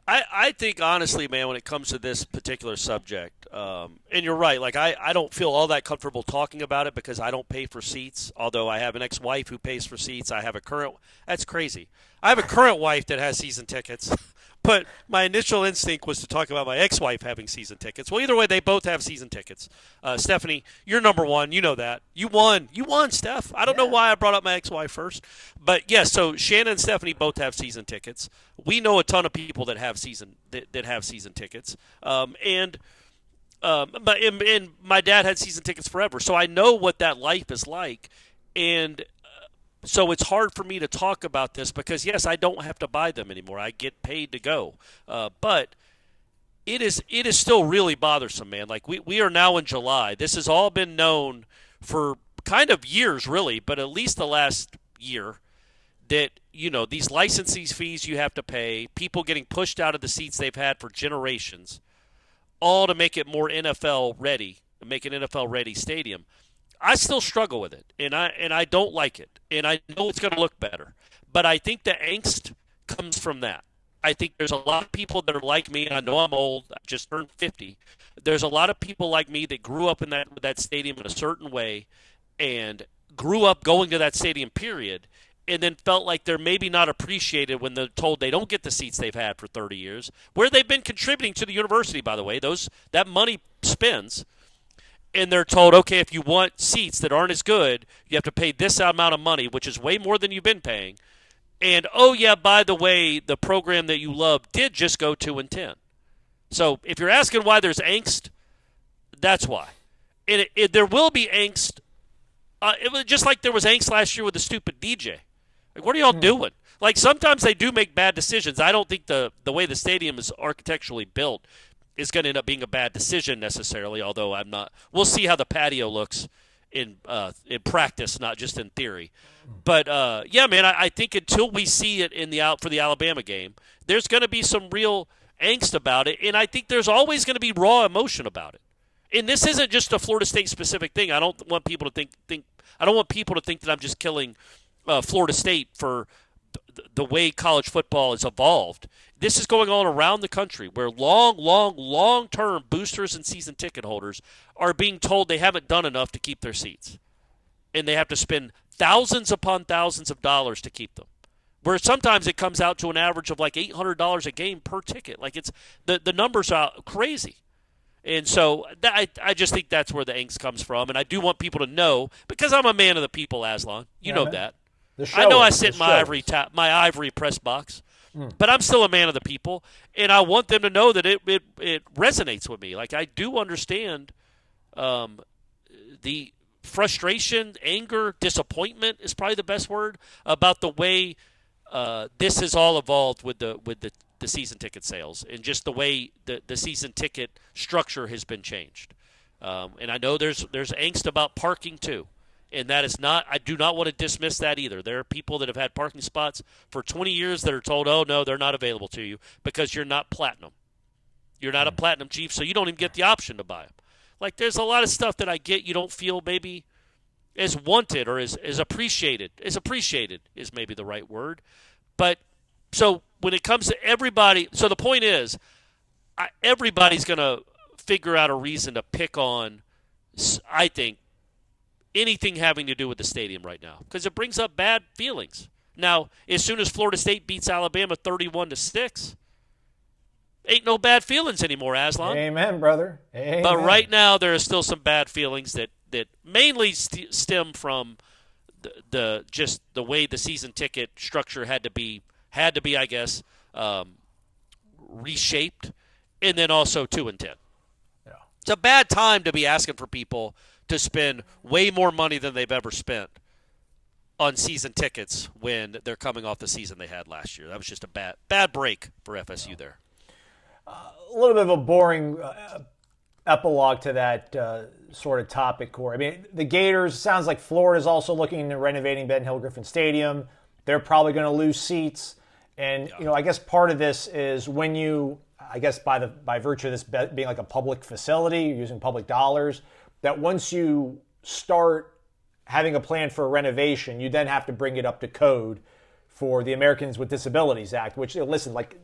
I think, honestly, man, when it comes to this particular subject, and you're right, like I don't feel all that comfortable talking about it because I don't pay for seats, although I have an ex-wife who pays for seats. I have a current – that's crazy. I have a current wife that has season tickets. But my initial instinct was to talk about my ex-wife having season tickets. Well, either way, they both have season tickets. Stephanie, you're number one. You know that. You won. You won, Steph. I don't know why I brought up my ex-wife first. But, yes, so Shannon and Stephanie both have season tickets. We know a ton of people that have season tickets. And And my dad had season tickets forever, so I know what that life is like. And so it's hard for me to talk about this because, yes, I don't have to buy them anymore. I get paid to go. But it is still really bothersome, man. Like, we are now in July. This has all been known for kind of years, really, but at least the last year, that, these licensing fees you have to pay, people getting pushed out of the seats they've had for generations, all to make it more NFL ready, make an NFL ready stadium. I still struggle with it, and I don't like it, and I know it's going to look better, but I think the angst comes from that. I think there's a lot of people that are like me, and I know I'm old. I just turned 50. There's a lot of people like me that grew up in that stadium in a certain way, and grew up going to that stadium, period, and then felt like they're maybe not appreciated when they're told they don't get the seats they've had for 30 years, where they've been contributing to the university, by the way. That money spends, and they're told, okay, if you want seats that aren't as good, you have to pay this amount of money, which is way more than you've been paying. And, oh, yeah, by the way, the program that you love did just go 2-10. So if you're asking why there's angst, that's why. And there will be angst. It was just like there was angst last year with the stupid DJ. Like, what are y'all doing? Like, sometimes they do make bad decisions. I don't think the way the stadium is architecturally built is going to end up being a bad decision necessarily, although I'm not. We'll see how the patio looks in practice, not just in theory. But, yeah, man, I think until we see it for the Alabama game, there's going to be some real angst about it, and I think there's always going to be raw emotion about it. And this isn't just a Florida State specific thing. I don't want people to think that I'm just killing Florida State for the way college football has evolved. This is going on around the country where long-term boosters and season ticket holders are being told they haven't done enough to keep their seats. And they have to spend thousands upon thousands of dollars to keep them. Where sometimes it comes out to an average of like $800 a game per ticket. Like, it's the numbers are crazy. And so I just think that's where the angst comes from. And I do want people to know, because I'm a man of the people, Aslan. You know that. I know I sit in my ivory press box, but I'm still a man of the people, and I want them to know that it resonates with me. Like, I do understand the frustration, anger, disappointment is probably the best word about the way this has all evolved with the season ticket sales and just the way the season ticket structure has been changed. And I know there's angst about parking too. And that is not – I do not want to dismiss that either. There are people that have had parking spots for 20 years that are told, oh, no, they're not available to you because you're not platinum. You're not a platinum chief, so you don't even get the option to buy them. Like, there's a lot of stuff that I get you don't feel maybe as wanted or as appreciated. As appreciated is maybe the right word. But so when it comes to everybody – so the point is everybody's going to figure out a reason to pick on, I think, anything having to do with the stadium right now because it brings up bad feelings. Now, as soon as Florida State beats Alabama 31-6, ain't no bad feelings anymore, Aslan. Amen, brother. Amen. But right now there are still some bad feelings that mainly stem from the just the way the season ticket structure had to be, I guess, reshaped, and then also 2-10. Yeah. It's a bad time to be asking for people to spend way more money than they've ever spent on season tickets when they're coming off the season they had last year. That was just a bad break for FSU there. A little bit of a boring epilogue to that sort of topic, Corey. I mean, the Gators, sounds like Florida's also looking into renovating Ben Hill Griffin Stadium. They're probably going to lose seats. And, I guess part of this is when you, I guess by virtue of this being like a public facility, using public dollars, that once you start having a plan for a renovation, you then have to bring it up to code for the Americans with Disabilities Act, which, listen, like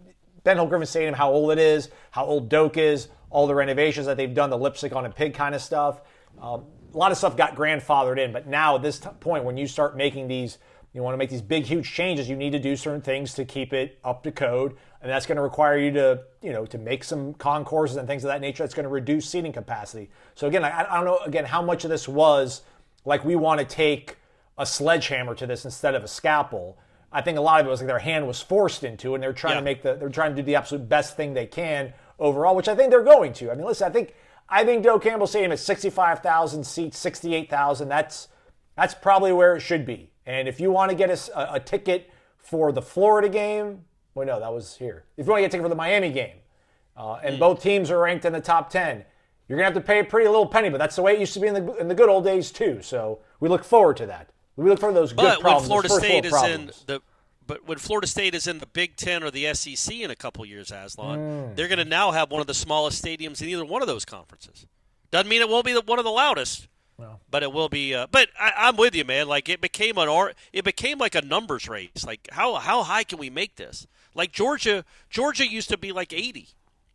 Ben Hill Griffin Stadium, how old it is, how old Doak is, all the renovations that they've done, the lipstick on a pig kind of stuff. A lot of stuff got grandfathered in, but now at this point, when you start making these, you want to make these big, huge changes, you need to do certain things to keep it up to code. And that's going to require you to, to make some concourses and things of that nature. That's going to reduce seating capacity. So again, I don't know, again, how much of this was like we want to take a sledgehammer to this instead of a scalpel. I think a lot of it was like their hand was forced into it, and they're trying to do the absolute best thing they can overall, which I think they're going to. I mean, listen, I think Doak Campbell Stadium at 65,000 seats, 68,000. That's probably where it should be. And if you want to get a ticket for the Florida game, well, no, that was here. If you want to get a ticket for the Miami game, and both teams are ranked in the top 10, you're going to have to pay a pretty little penny, but that's the way it used to be in the good old days too. So we look forward to that. We look for those good problems. But when Florida State is in the Big Ten or the SEC in a couple years, Aslan, they're going to now have one of the smallest stadiums in either one of those conferences. Doesn't mean it won't be one of the loudest, but it will be. But I'm with you, man. Like it became like a numbers race. Like how high can we make this? Like Georgia used to be like 80,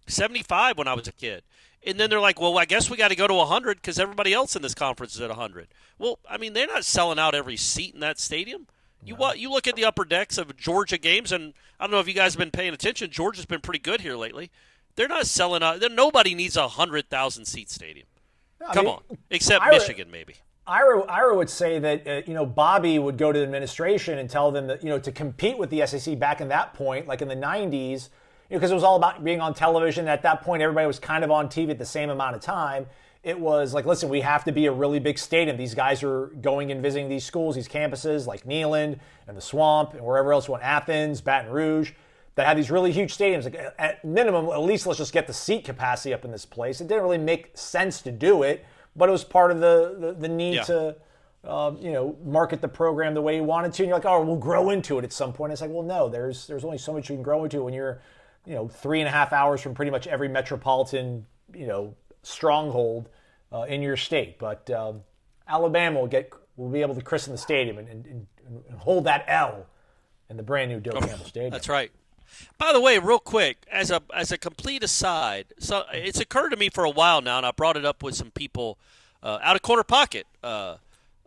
75 when I was a kid. And then they're like, well, I guess we got to go to 100 because everybody else in this conference is at 100. Well, I mean, they're not selling out every seat in that stadium. You look at the upper decks of Georgia games, and I don't know if you guys have been paying attention. Georgia's been pretty good here lately. They're not selling out. Nobody needs a 100,000-seat stadium. Come on, except Michigan maybe. Ira would say that Bobby would go to the administration and tell them that to compete with the SEC back in that point, like in the 90s, because it was all about being on television. At that point, everybody was kind of on TV at the same amount of time. It was like, listen, we have to be a really big stadium. These guys are going and visiting these schools, these campuses like Neyland and the Swamp and wherever else you want, Athens, Baton Rouge, that have these really huge stadiums. Like, at minimum, at least let's just get the seat capacity up in this place. It didn't really make sense to do it, but it was part of the need to market the program the way you wanted to. And you're like, oh, we'll grow into it at some point. It's like, well, no, there's only so much you can grow into when you're 3.5 hours from pretty much every metropolitan stronghold in your state. But Alabama will be able to christen the stadium and hold that L in the brand new Doak Campbell Stadium. That's right. By the way, real quick, as a complete aside, so it's occurred to me for a while now, and I brought it up with some people out of Corner Pocket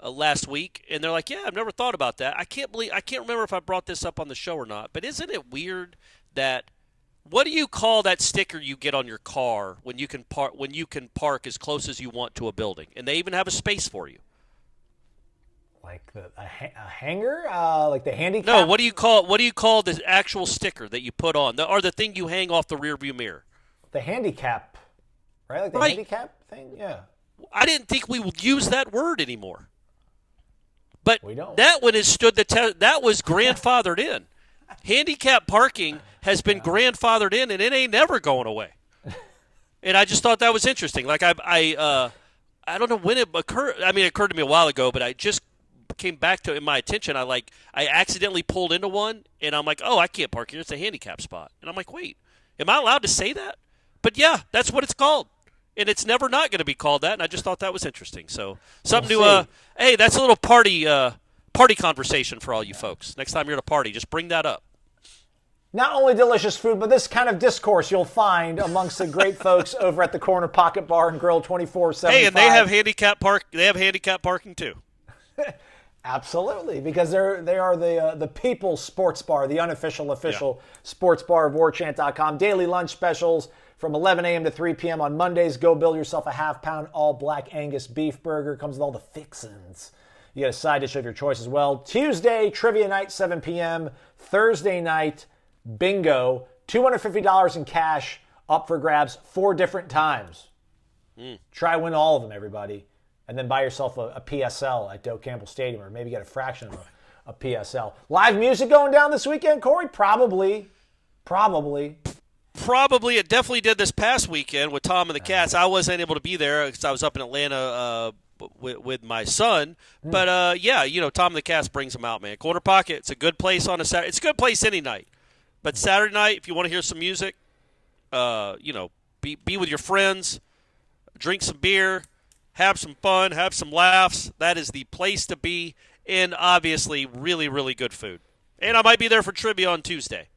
last week, and they're like, "Yeah, I've never thought about that." I can't remember if I brought this up on the show or not. But isn't it weird that what do you call that sticker you get on your car when you can park as close as you want to a building, and they even have a space for you? Like a hanger, like the handicap. No, what do you call the actual sticker that you put on, or the thing you hang off the rearview mirror? The handicap, right? Like the handicap thing. Yeah. I didn't think we would use that word anymore, but we don't. That one has stood the test. That was grandfathered in. Handicap parking has been grandfathered in, and it ain't never going away. And I just thought that was interesting. Like I don't know when it occurred. I mean, it occurred to me a while ago, but I just came back to it in my attention. I accidentally pulled into one, and I'm like, oh, I can't park here. It's a handicap spot. And I'm like, wait, am I allowed to say that? But yeah, that's what it's called, and it's never not going to be called that. And I just thought that was interesting. So something hey, that's a little party conversation for all you folks. Next time you're at a party, just bring that up. Not only delicious food, but this kind of discourse you'll find amongst the great folks over at the Corner Pocket Bar and Grill 24/7. Hey, and they have handicap parking too. Absolutely, because they are the people's sports bar, the official sports bar of Warchant.com. Daily lunch specials from 11 a.m. to 3 p.m. on Mondays. Go build yourself a half-pound all-black Angus beef burger. Comes with all the fixins. You get a side dish of your choice as well. Tuesday, trivia night, 7 p.m. Thursday night, bingo. $250 in cash up for grabs 4 different times. Try win all of them, everybody. And then buy yourself a PSL at Doak Campbell Stadium, or maybe get a fraction of a PSL. Live music going down this weekend, Corey? Probably. It definitely did this past weekend with Tom and the Cats. I wasn't able to be there because I was up in Atlanta with my son. But, Tom and the Cats brings them out, man. Corner Pocket, it's a good place on a Saturday. It's a good place any night. But Saturday night, if you want to hear some music, be with your friends, drink some beer, have some fun, have some laughs. That is the place to be, and obviously really, really good food. And I might be there for trivia on Tuesday.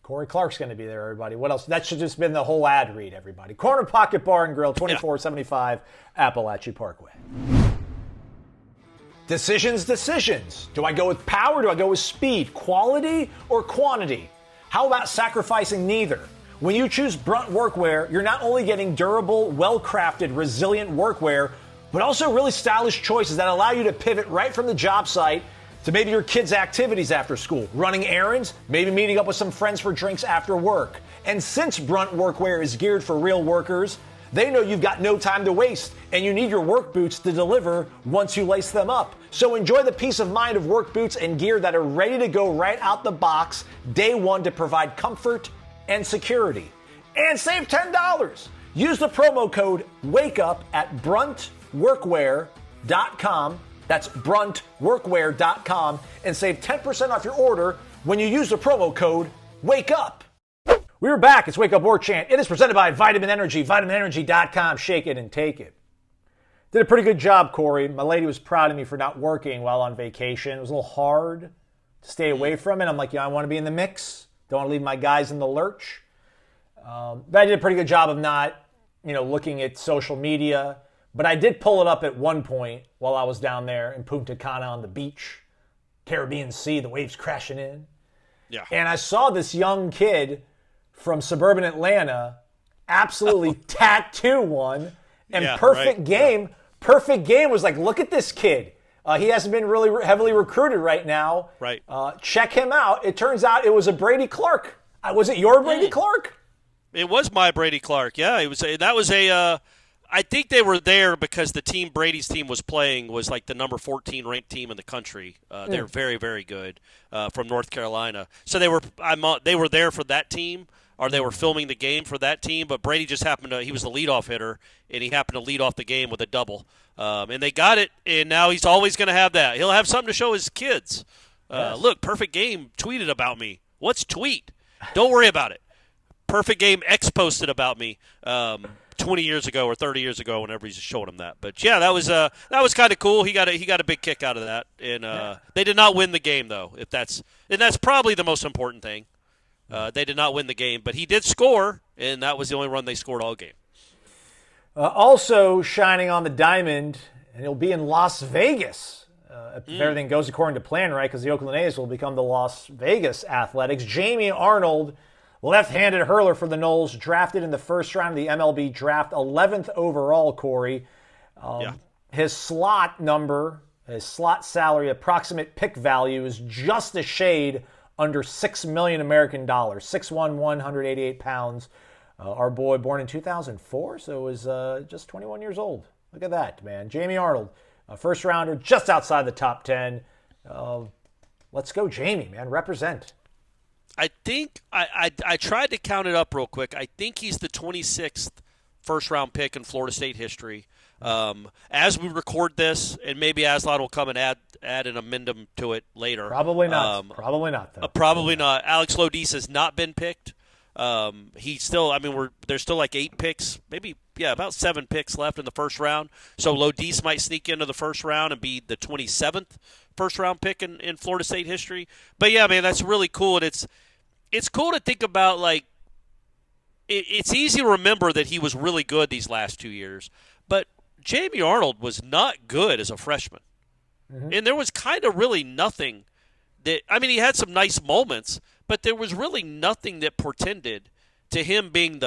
Corey Clark's going to be there, everybody. What else? That should just been the whole ad read, everybody. Corner Pocket Bar and Grill, 2475 Appalachia Parkway. Decisions. Do I go with power? Do I go with speed? Quality or quantity? How about sacrificing neither? When you choose Brunt Workwear, you're not only getting durable, well-crafted, resilient workwear, but also really stylish choices that allow you to pivot right from the job site to maybe your kids' activities after school, running errands, maybe meeting up with some friends for drinks after work. And since Brunt Workwear is geared for real workers, They know you've got no time to waste, and you need your work boots to deliver once you lace them up. So enjoy the peace of mind of work boots and gear that are ready to go right out the box day one to provide comfort and security. And save $10. Use the promo code WAKEUP at bruntworkwear.com. That's bruntworkwear.com, and save 10% off your order when you use the promo code WAKEUP. We are back. It's Wake Up Warchant. It is presented by Vitamin Energy, vitaminenergy.com. Shake it and take it. Did a pretty good job, Corey. My lady was proud of me for not working while on vacation. It was a little hard to stay away from it. I'm like, I want to be in the mix. Don't want to leave my guys in the lurch. But I did a pretty good job of not, looking at social media. But I did pull it up at one point while I was down there in Punta Cana on the beach. Caribbean Sea, the waves crashing in. Yeah. And I saw this young kid from suburban Atlanta absolutely tattoo one. And Perfect Game was like, look at this kid. He hasn't been really heavily recruited right now. Right. Check him out. It turns out it was a Brady Clark. Was it your Brady Clark? It was my Brady Clark. Yeah, it was. That was a. I think they were there because the team Brady's team was playing was like the number 14 ranked team in the country. They're very, very good from North Carolina. So they were there for that team, or they were filming the game for that team. But Brady just happened to. He was the leadoff hitter, and he happened to lead off the game with a double. And they got it, and now he's always going to have that. He'll have something to show his kids. Yes. Look, Perfect Game tweeted about me. What's tweet? Don't worry about it. Perfect Game X posted about me 20 years ago or 30 years ago, whenever he's showing him that. But yeah, that was kind of cool. He got a big kick out of that, and they did not win the game though. That's probably the most important thing. They did not win the game, but he did score, and that was the only run they scored all game. Also shining on the diamond, and he'll be in Las Vegas if everything goes according to plan, right? Because the Oakland A's will become the Las Vegas Athletics. Jamie Arnold, left-handed hurler for the Noles, drafted in the first round of the MLB draft, 11th overall, Corey. His slot number, his slot salary, approximate pick value is just a shade under $6 million American dollars, 6'1", 188 pounds. Our boy born in 2004, so is just 21 years old. Look at that, man. Jamie Arnold, a first rounder, just outside the top 10. Let's go, Jamie, man. Represent. I think I tried to count it up real quick. I think he's the 26th first-round pick in Florida State history. As we record this, and maybe Aslan will come and add an amendum to it later. Probably not. Probably not, though. Probably not. Alex Lodis has not been picked. He's still. There's still like 8 picks, maybe about 7 picks left in the first round. So Lodis might sneak into the first round and be the 27th first-round pick in Florida State history. But yeah, man, that's really cool, and it's cool to think about. Like, it's easy to remember that he was really good these last 2 years, but Jamie Arnold was not good as a freshman, and there was kind of really nothing that. I mean, he had some nice moments, but there was really nothing that portended to him being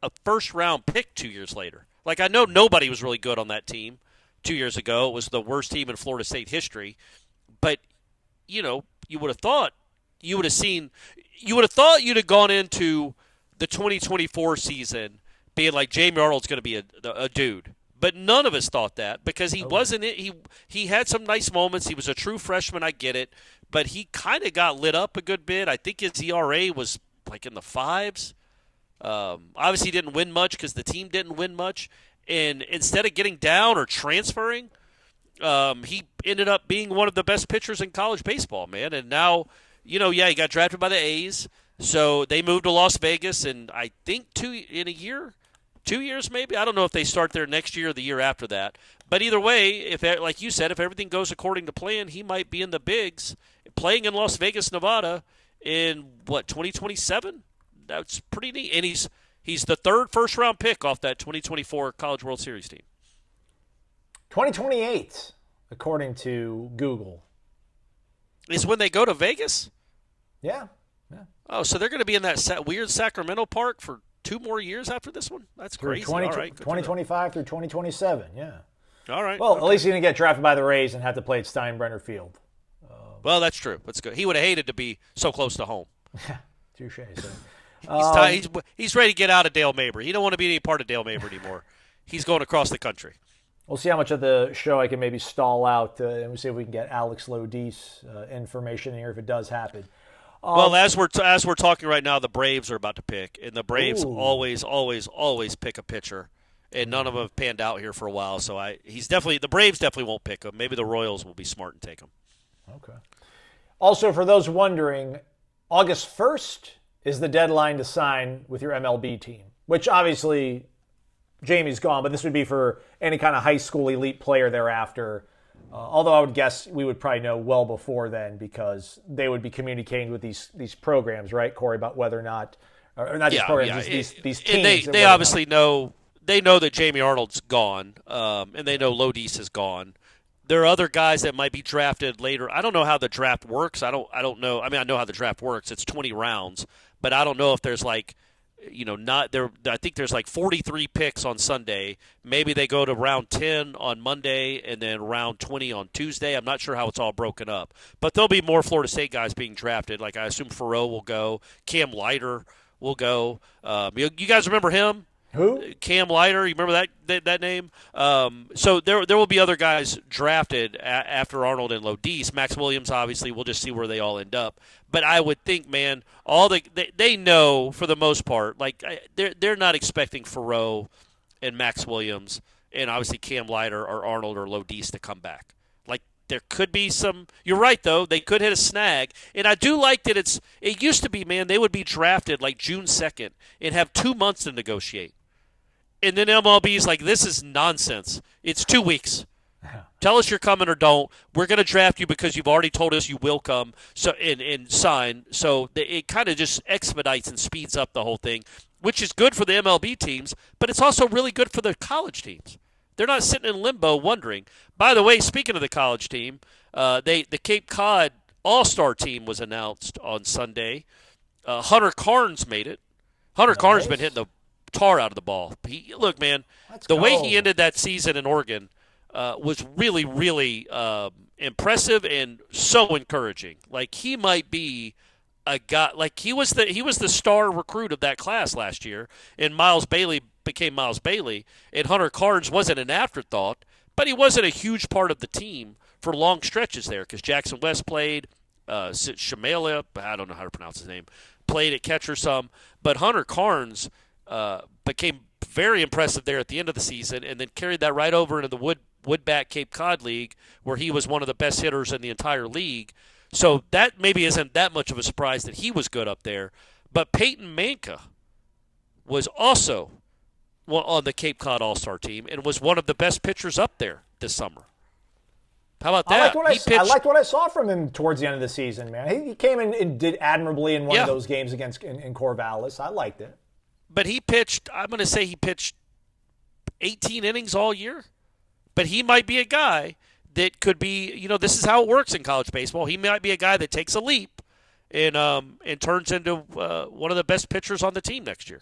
a first-round pick 2 years later. Like, I know nobody was really good on that team 2 years ago. It was the worst team in Florida State history. But, you would have thought you'd have gone into the 2024 season being like Jamie Arnold's going to be a dude. But none of us thought that because he wasn't it. He had some nice moments. He was a true freshman. I get it. But he kind of got lit up a good bit. I think his ERA was like in the 5s. Obviously, he didn't win much because the team didn't win much. And instead of getting down or transferring, he ended up being one of the best pitchers in college baseball, man. And now, he got drafted by the A's. So they moved to Las Vegas, and I think 2 years maybe. I don't know if they start there next year or the year after that. But either way, if like you said, if everything goes according to plan, he might be in the bigs playing in Las Vegas, Nevada in, 2027? That's pretty neat. And he's the third first-round pick off that 2024 College World Series team. 2028, according to Google. Is when they go to Vegas? Yeah. Oh, so they're going to be in that weird Sacramento park for 2 more years after this one? That's crazy. All right, 2025 through 2027, yeah. All right. Well, okay. At least he didn't get drafted by the Rays and have to play at Steinbrenner Field. Well, that's true. That's good. He would have hated to be so close to home. Touche. He's ready to get out of Dale Mabry. He don't want to be any part of Dale Mabry anymore. He's going across the country. We'll see how much of the show I can maybe stall out, and we'll see if we can get Alex Lodis information here if it does happen. Well, as we're talking right now, the Braves are about to pick, and the Braves always pick a pitcher, and none of them have panned out here for a while. So the Braves definitely won't pick him. Maybe the Royals will be smart and take him. Okay. Also, for those wondering, August 1st is the deadline to sign with your MLB team, which obviously Jamie's gone, but this would be for any kind of high school elite player thereafter. Although I would guess we would probably know well before then because they would be communicating with these programs, right, Corey, about whether or not, or not these programs, these teams. They obviously know. They know that Jamie Arnold's gone, and they know Lodis is gone. There are other guys that might be drafted later. I don't know how the draft works. I don't know. I mean, I know how the draft works. It's 20 rounds, but I don't know if there's not there. I think there's 43 picks on Sunday. Maybe they go to round 10 on Monday and then round 20 on Tuesday. I'm not sure how it's all broken up, but there'll be more Florida State guys being drafted. Like I assume Farrow will go, Cam Leiter will go. You guys remember him? Who? Cam Leiter. You remember that name? So there will be other guys drafted after Arnold and Lodis. Max Williams, obviously, we'll just see where they all end up. But I would think, man, they know for the most part. They're not expecting Farrow and Max Williams and obviously Cam Leiter or Arnold or Lodis to come back. There could be some. You're right, though. They could hit a snag, and I do like that. It used to be, man, they would be drafted June 2nd and have 2 months to negotiate. And then MLB's this is nonsense. It's 2 weeks. Tell us you're coming or don't. We're going to draft you because you've already told us you will come and sign. So it kind of just expedites and speeds up the whole thing, which is good for the MLB teams, but it's also really good for the college teams. They're not sitting in limbo wondering. By the way, speaking of the college team, the Cape Cod All-Star team was announced on Sunday. Hunter Carnes made it. Hunter Carnes been hitting the tar out of the ball. Look, man, way he ended that season in Oregon was really, really impressive and so encouraging. He might be a guy. He was the star recruit of that class last year, and Miles Bailey became Miles Bailey, and Hunter Carnes wasn't an afterthought, but he wasn't a huge part of the team for long stretches there because Jackson West played, Shamela, I don't know how to pronounce his name, played at catcher some, but Hunter Carnes became very impressive there at the end of the season and then carried that right over into the Woodback Cape Cod League where he was one of the best hitters in the entire league. So that maybe isn't that much of a surprise that he was good up there. But Peyton Manka was also on the Cape Cod All-Star team and was one of the best pitchers up there this summer. How about that? I liked what I saw from him towards the end of the season, man. He came in and did admirably in one of those games against in Corvallis. I liked it. But he pitched, I'm going to say he pitched 18 innings all year. But he might be a guy that could be, this is how it works in college baseball. He might be a guy that takes a leap and turns into one of the best pitchers on the team next year.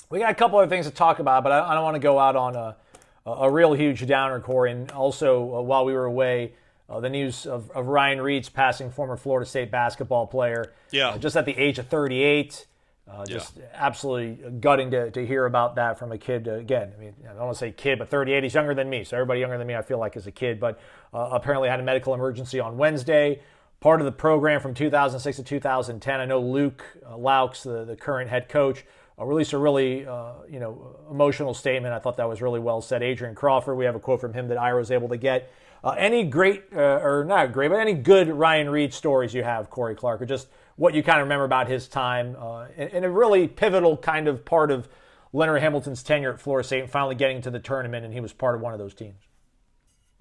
We got a couple other things to talk about, but I don't want to go out on a real huge downer, Corey. And also, while we were away, the news of Ryan Reid's passing, former Florida State basketball player, just at the age of 38. Just absolutely gutting to hear about that from a kid. Again, I mean, I don't want to say kid, but 38. He's younger than me, so everybody younger than me I feel like is a kid. But apparently had a medical emergency on Wednesday. Part of the program from 2006 to 2010. I know Luke Laux, the current head coach, released a really emotional statement. I thought that was really well said. Adrian Crawford, we have a quote from him that Ira was able to get. Any great, or not great, but any good Ryan Reid stories you have, Corey Clark, or just what you kind of remember about his time in a really pivotal kind of part of Leonard Hamilton's tenure at Florida State and finally getting to the tournament, and he was part of one of those teams.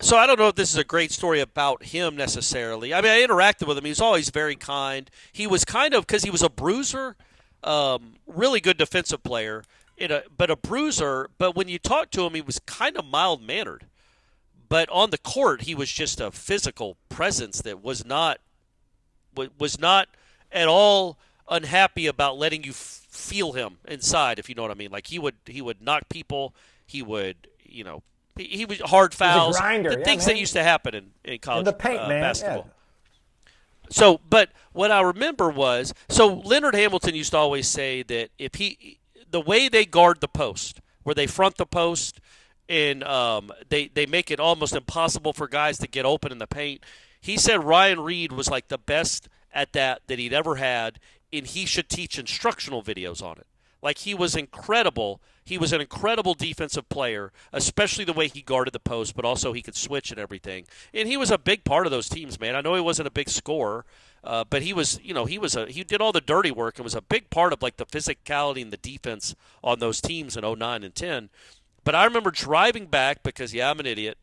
So I don't know if this is a great story about him necessarily. I mean, I interacted with him. He was always very kind. He was kind of, because he was a bruiser, really good defensive player, but a bruiser. But when you talk to him, he was kind of mild-mannered. But on the court, he was just a physical presence that was not at all unhappy about letting you feel him inside, if you know what I mean. He would knock people. He would, he was hard fouls. He's a grinder. The things that used to happen in college in the paint, basketball. Yeah. So, but what I remember was, so Leonard Hamilton used to always say that the way they guard the post, where they front the post and they make it almost impossible for guys to get open in the paint. He said Ryan Reid was like the best at that he'd ever had, and he should teach instructional videos on it. Like, he was incredible. He was an incredible defensive player, especially the way he guarded the post, but also he could switch and everything. And he was a big part of those teams, man. I know he wasn't a big scorer, but he was, he did all the dirty work and was a big part of like the physicality and the defense on those teams in 09 and 10. But I remember driving back because, I'm an idiot.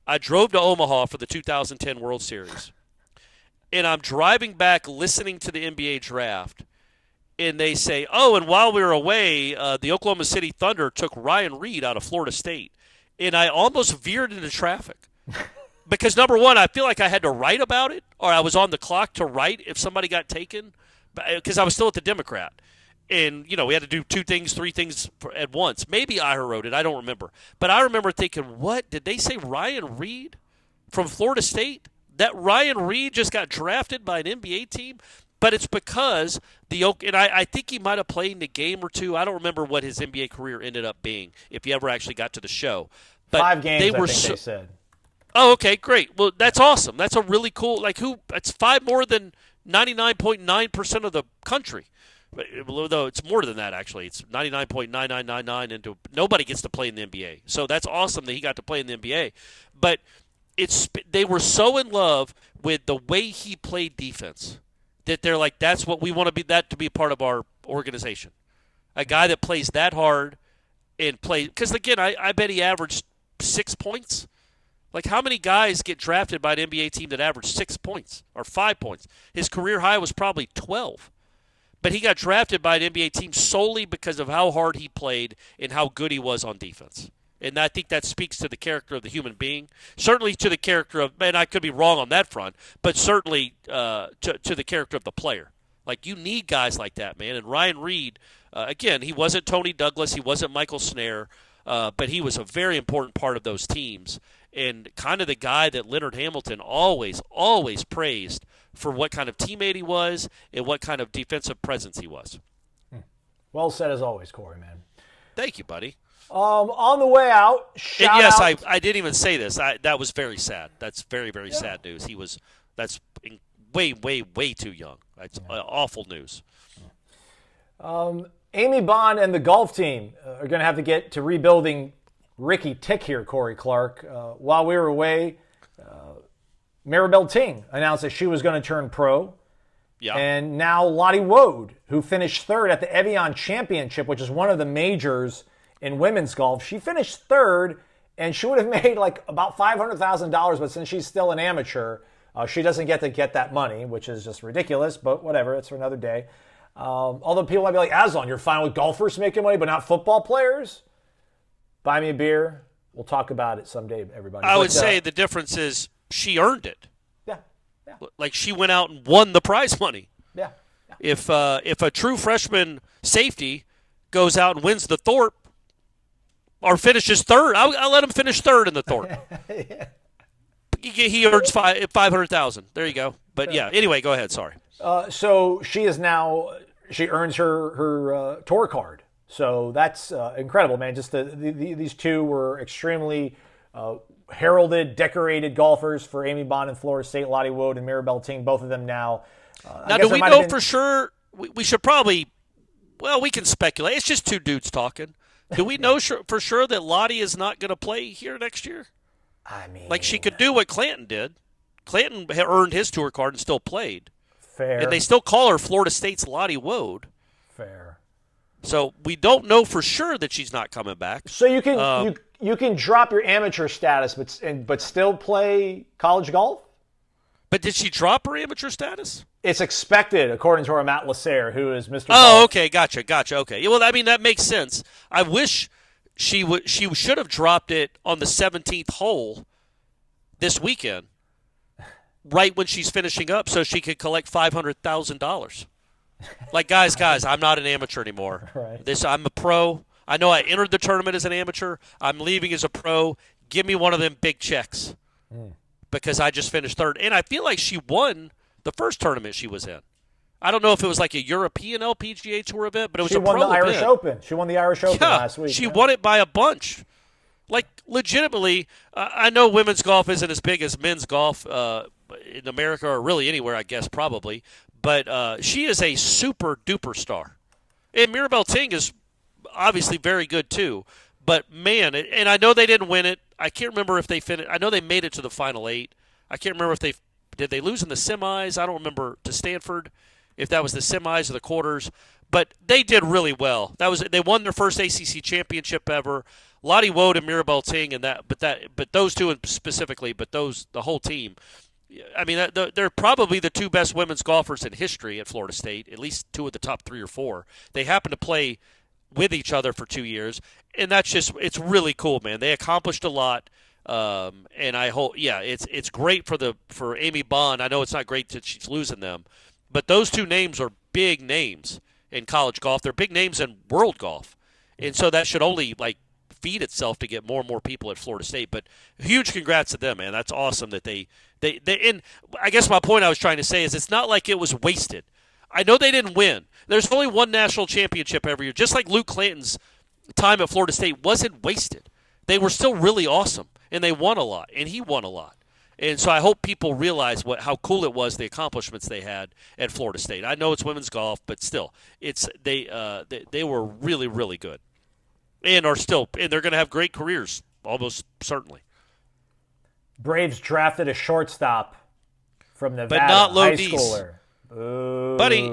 I drove to Omaha for the 2010 World Series. And I'm driving back listening to the NBA draft. And they say, and while we were away, the Oklahoma City Thunder took Ryan Reid out of Florida State. And I almost veered into traffic. Because, number one, I feel like I had to write about it, or I was on the clock to write if somebody got taken, because I was still at the Democrat. And, we had to do 2 things, 3 things at once. Maybe I wrote it. I don't remember. But I remember thinking, what? Did they say Ryan Reid from Florida State? That Ryan Reid just got drafted by an NBA team? But it's because and I think he might have played in a game or 2. I don't remember what his NBA career ended up being, if he ever actually got to the show. But 5 games, they said. Oh, okay, great. Well, that's awesome. That's a really cool, it's 5 more than 99.9% of the country. Though it's more than that, actually. It's 99.9999, and nobody gets to play in the NBA. So that's awesome that he got to play in the NBA. But they were so in love with the way he played defense that they're like, that's what we want to be part of our organization. A guy that plays that hard and plays – because, again, I bet he averaged 6 points. Like, how many guys get drafted by an NBA team that average 6 points or 5 points? His career high was probably 12. But he got drafted by an NBA team solely because of how hard he played and how good he was on defense. And I think that speaks to the character of the human being. Certainly to the character of, man, I could be wrong on that front, but certainly to the character of the player. Like, you need guys like that, man. And Ryan Reid, again, he wasn't Tony Douglas, he wasn't Michael Snare, but he was a very important part of those teams. And kind of the guy that Leonard Hamilton always praised for what kind of teammate he was and what kind of defensive presence he was. Well said as always, Corey, man. Thank you, buddy. On the way out, shout out. I didn't even say this. That was very sad. That's very, very sad news. That's way, way, way too young. That's awful news. Amy Bond and the golf team are going to have to get to rebuilding Ricky Tick here, Corey Clark. While we were away, Maribel Ting announced that she was going to turn pro. Yeah. And now Lottie Woad, who finished 3rd at the Evian Championship, which is one of the majors in women's golf, she finished 3rd, and she would have made like about $500,000, but since she's still an amateur, she doesn't get that money, which is just ridiculous, but whatever, it's for another day. Although people might be like, Aslan, you're fine with golfers making money, but not football players? Buy me a beer. We'll talk about it someday, everybody. I would say the difference is she earned it. Yeah. Like, she went out and won the prize money. Yeah. If a true freshman safety goes out and wins the Thorpe or finishes 3rd, I'll let him finish 3rd in the Thorpe. Yeah. He earns $500,000. There you go. But yeah. Anyway, go ahead. Sorry. So she earns her tour card. So that's incredible, man. Just these two were extremely heralded, decorated golfers for Amy Bond in Florida State, Lottie Woad and Maribel Ting, both of them now. Now, do we know for sure? We should probably, we can speculate. It's just 2 dudes talking. Do we know for sure that Lottie is not going to play here next year? I mean, like, she could do what Clanton did. Clanton earned his tour card and still played. Fair. And they still call her Florida State's Lottie Woad. Fair. So we don't know for sure that she's not coming back. So you can you can drop your amateur status, but still play college golf. But did she drop her amateur status? It's expected, according to our Matt Lasser, who is Mr. Oh, golf. okay, gotcha. Okay, yeah, well, I mean, that makes sense. I wish she should have dropped it on the 17th hole this weekend, right when she's finishing up, so she could collect $500,000. Like, guys, I'm not an amateur anymore. Right. I'm a pro. I know I entered the tournament as an amateur. I'm leaving as a pro. Give me one of them big checks because I just finished 3rd. And I feel like she won the first tournament she was in. I don't know if it was like a European LPGA Tour event, but it was she a pro won the event. Irish Open. She won the Irish Open last week. She won it by a bunch. Like, legitimately, I know women's golf isn't as big as men's golf in America or really anywhere, I guess, probably. But she is a super-duper star. And Mirabelle Ting is obviously very good, too. But, man, and I know they didn't win it. I can't remember if they finished. I know they made it to the Final 8. I can't remember if did they lose in the semis. I don't remember to Stanford if that was the semis or the quarters. But they did really well. They won their first ACC championship ever. Lottie Wood and Mirabelle Ting and but those two specifically, but the whole team. I mean, they're probably the two best women's golfers in history at Florida State. At least two of the top 3 or 4. They happen to play with each other for 2 years, and it's really cool, man. They accomplished a lot, and I hope, it's great for Amy Bond. I know it's not great that she's losing them, but those two names are big names in college golf. They're big names in world golf, and so that should only feed itself to get more and more people at Florida State. But huge congrats to them, man. That's awesome that they and I guess my point I was trying to say is it's not like it was wasted. I know they didn't win. There's only one national championship every year. Just like Luke Clanton's time at Florida State wasn't wasted. They were still really awesome, and they won a lot, and he won a lot. And so I hope people realize how cool it was, the accomplishments they had at Florida State. I know it's women's golf, but still, they were really, really good, and they're going to have great careers, almost certainly. Braves drafted a shortstop from Nevada, but not high Lodis. schooler. Ooh. Buddy,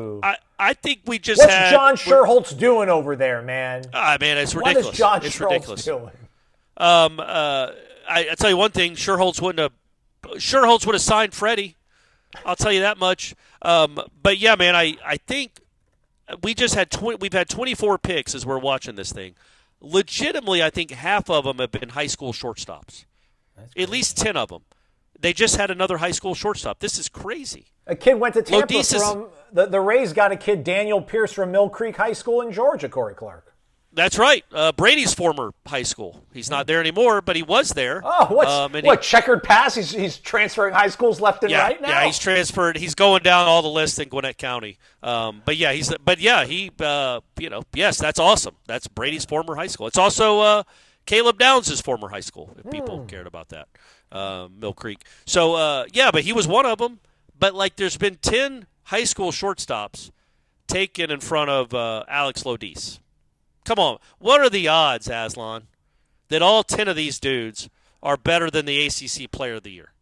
I think we just What's John Sherholtz doing over there, man? Man, it's ridiculous. What is John it's Sherholtz ridiculous. doing? I tell you one thing, Sherholtz would have signed Freddie. I'll tell you that much. But yeah, man, I think we've had 24 picks as we're watching this thing. Legitimately, I think half of them have been high school shortstops. At least 10 of them. They just had another high school shortstop. This is crazy. A kid went to Tampa from the Rays got a kid, Daniel Pierce, from Mill Creek High School in Georgia, Corey Clark. That's right. Brady's former high school. He's not there anymore, but he was there. Oh, what checkered pass? He's transferring high schools left and right now? Yeah, he's transferred. He's going down all the lists in Gwinnett County. Yes, that's awesome. That's Brady's former high school. It's also Caleb Downs' former high school, if people cared about that. Mill Creek. So, but he was one of them. But, there's been 10 high school shortstops taken in front of Alex Lodis. Come on. What are the odds, Aslan, that all 10 of these dudes are better than the ACC Player of the Year?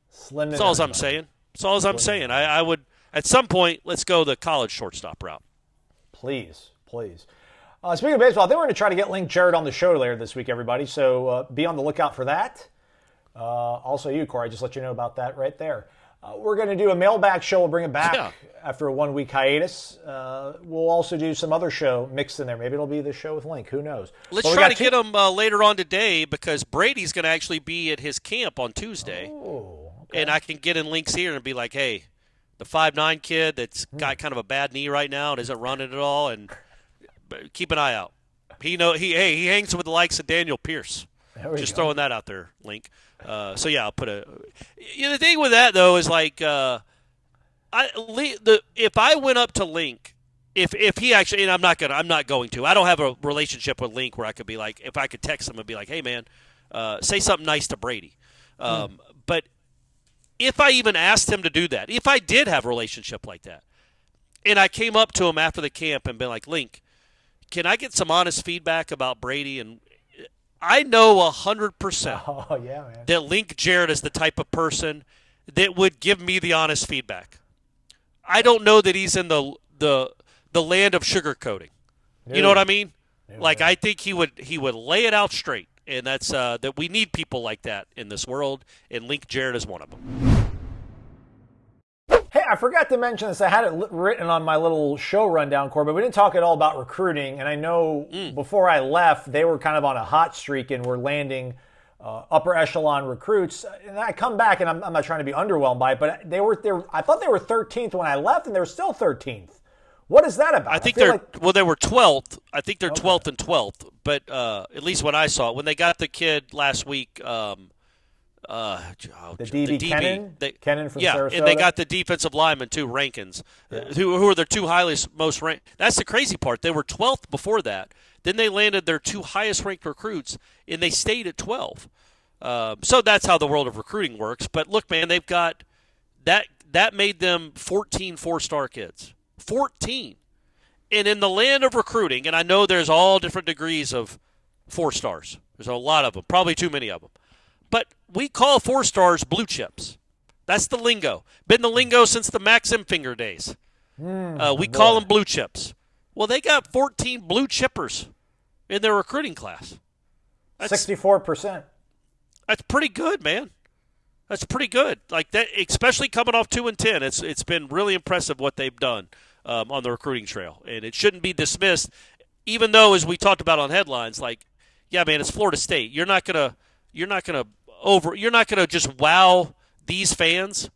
Slim. That's all I'm saying. That's all I'm saying. I would, at some point, let's go the college shortstop route. Please. Speaking of baseball, I think we're going to try to get Link Jarrett on the show later this week, everybody. So be on the lookout for that. Also you, Corey, I just let you know about that right there. We're going to do a mailbag show. We'll bring it back after a 1-week hiatus. We'll also do some other show mixed in there. Maybe it'll be the show with Link. Who knows? Let's try to get him later on today because Brady's going to actually be at his camp on Tuesday. Oh, okay. And I can get in Link's ear and be like, hey, the 5'9" kid that's got kind of a bad knee right now and isn't running at all, and keep an eye out. He hangs with the likes of Daniel Pierce. Just throwing that out there, Link. I'll put the thing with that though is if I went up to Link, if he actually, and I'm not going to. I don't have a relationship with Link where I could be like, if I could text him and be like, hey man, say something nice to Brady. But if I even asked him to do that, if I did have a relationship like that, and I came up to him after the camp and been like, Link, can I get some honest feedback about Brady? And I know 100% that Link Jarrett is the type of person that would give me the honest feedback. I don't know that he's in the land of sugarcoating. You know what I mean? I think he would lay it out straight, and that's that we need people like that in this world, and Link Jarrett is one of them. Hey, I forgot to mention this. I had it written on my little show rundown, Corey, but we didn't talk at all about recruiting. And I know before I left, they were kind of on a hot streak and were landing upper echelon recruits. And I come back, and I'm not trying to be underwhelmed by it, but I thought they were 13th when I left, and they were still 13th. What is that about? They were 12th. I think they're 12th and 12th. But at least when I saw it, when they got the kid last week, The DB. Kennan from Sarasota. And they got the defensive lineman too, Rankins, who are their two most ranked. That's the crazy part. They were 12th before that. Then they landed their two highest ranked recruits, and they stayed at 12. So that's how the world of recruiting works. But look, man, they've got that. That made them 14 four-star kids. 14. And in the land of recruiting, and I know there's all different degrees of 4 stars. There's a lot of them, probably too many of them. But we call 4 stars blue chips. That's the lingo. Been the lingo since the Max Finger days. We call them blue chips. Well, they got 14 blue chippers in their recruiting class. 64%. That's pretty good, man. That's pretty good. Like that, especially coming off 2-10. It's been really impressive what they've done on the recruiting trail, and it shouldn't be dismissed. Even though, as we talked about on headlines, like, yeah, man, it's Florida State. You're not gonna just wow these fans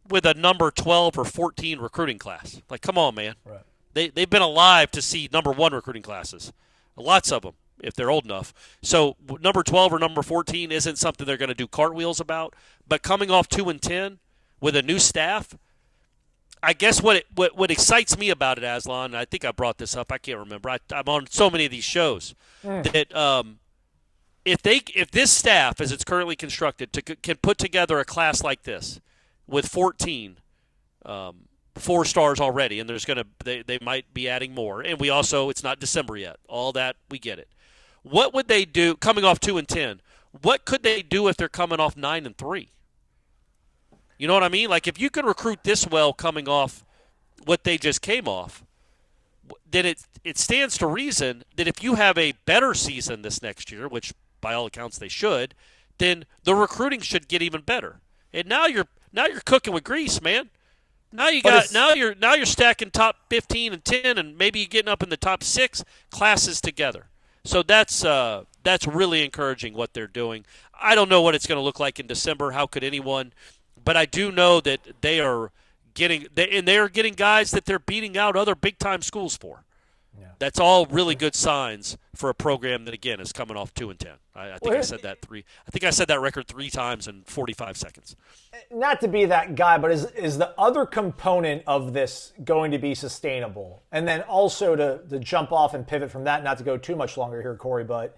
with a number 12 or 14 recruiting class. Like, come on, man. Right. They've been alive to see number 1 recruiting classes, lots of them, if they're old enough. So number 12 or number 14 isn't something they're going to do cartwheels about. But coming off 2-10 with a new staff, I guess what excites me about it, Aslan, and I think I brought this up. I can't remember. I'm on so many of these shows that if this staff, as it's currently constructed, can put together a class like this with 14 4 stars already, and they might be adding more. And we also, it's not December yet. All that, we get it. What would they do coming off 2-10? What could they do if they're coming off 9-3? You know what I mean? Like, if you can recruit this well coming off what they just came off, then it stands to reason that if you have a better season this next year, which by all accounts they should, then the recruiting should get even better. And now you're cooking with grease, man. Now you're stacking top 15 and 10, and maybe you're getting up in the top 6 classes together. So that's really encouraging what they're doing. I don't know what it's going to look like in December. How could anyone? But I do know that they are getting guys that they're beating out other big time schools for. Yeah. That's all really good signs for a program that, again, is coming off 2-10. I think I said that record 3 times in 45 seconds. Not to be that guy, but is the other component of this going to be sustainable? And then also to jump off and pivot from that, not to go too much longer here, Corey, but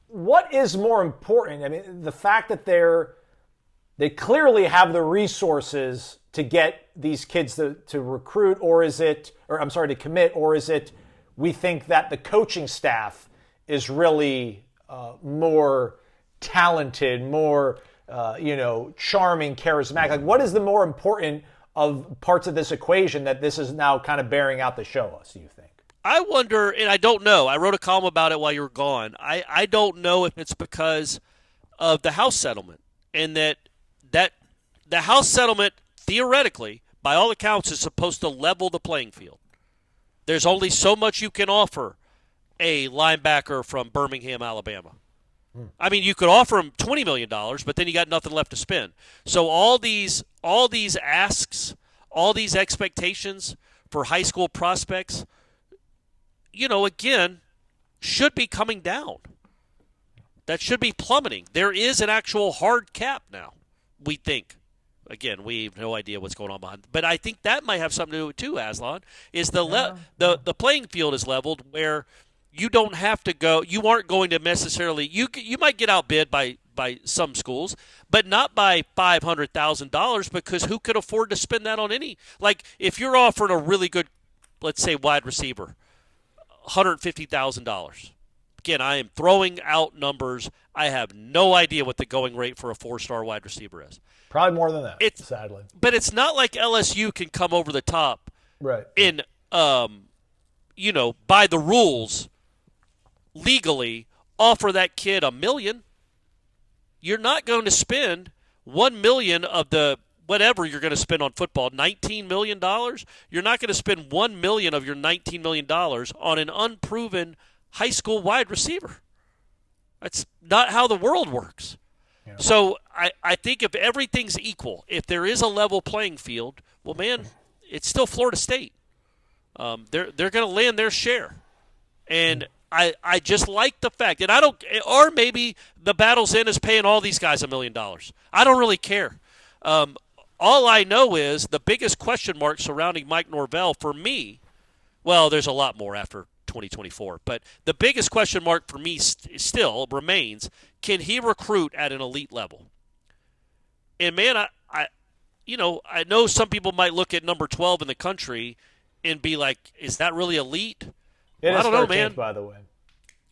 what is more important? I mean, the fact that they clearly have the resources to get these kids to recruit, to commit, or is it we think that the coaching staff is really more talented, more charming, charismatic? Like, what is the more important of parts of this equation that this is now kind of bearing out to show us, do you think? I wonder, and I don't know. I wrote a column about it while you were gone. I don't know if it's because of the house settlement, and that the house settlement, theoretically, by all accounts, is supposed to level the playing field. There's only so much you can offer a linebacker from Birmingham, Alabama. I mean, you could offer him $20 million, but then you got nothing left to spend. So all these asks, all these expectations for high school prospects, again, should be coming down. That should be plummeting. There is an actual hard cap now, we think. Again, we have no idea what's going on behind. But I think that might have something to do with it too, Aslan, is the playing field is leveled where you don't have to go. You aren't going to necessarily. You might get outbid by some schools, but not by $500,000, because who could afford to spend that on any? Like, if you're offering a really good, let's say, wide receiver, $150,000. Again, I am throwing out numbers. I have no idea what the going rate for a 4-star wide receiver is. Probably more than that, sadly. But it's not like LSU can come over the top, right? In by the rules, legally offer that kid $1 million. You're not going to spend $1 million of the whatever you're going to spend on football, $19 million. You're not going to spend $1 million of your $19 million on an unproven high school wide receiver. That's not how the world works. Yeah. So I think if everything's equal, if there is a level playing field, well, man, it's still Florida State. They're going to land their share. And I just like the fact, and I don't, or maybe the Battle's End is paying all these guys $1 million. I don't really care. All I know is the biggest question mark surrounding Mike Norvell for me, well, there's a lot more after 2024, but the biggest question mark for me still remains, can he recruit at an elite level? And, man, I know some people might look at number 12 in the country and be like, is that really elite? It is I don't know, 13th, man. by the way.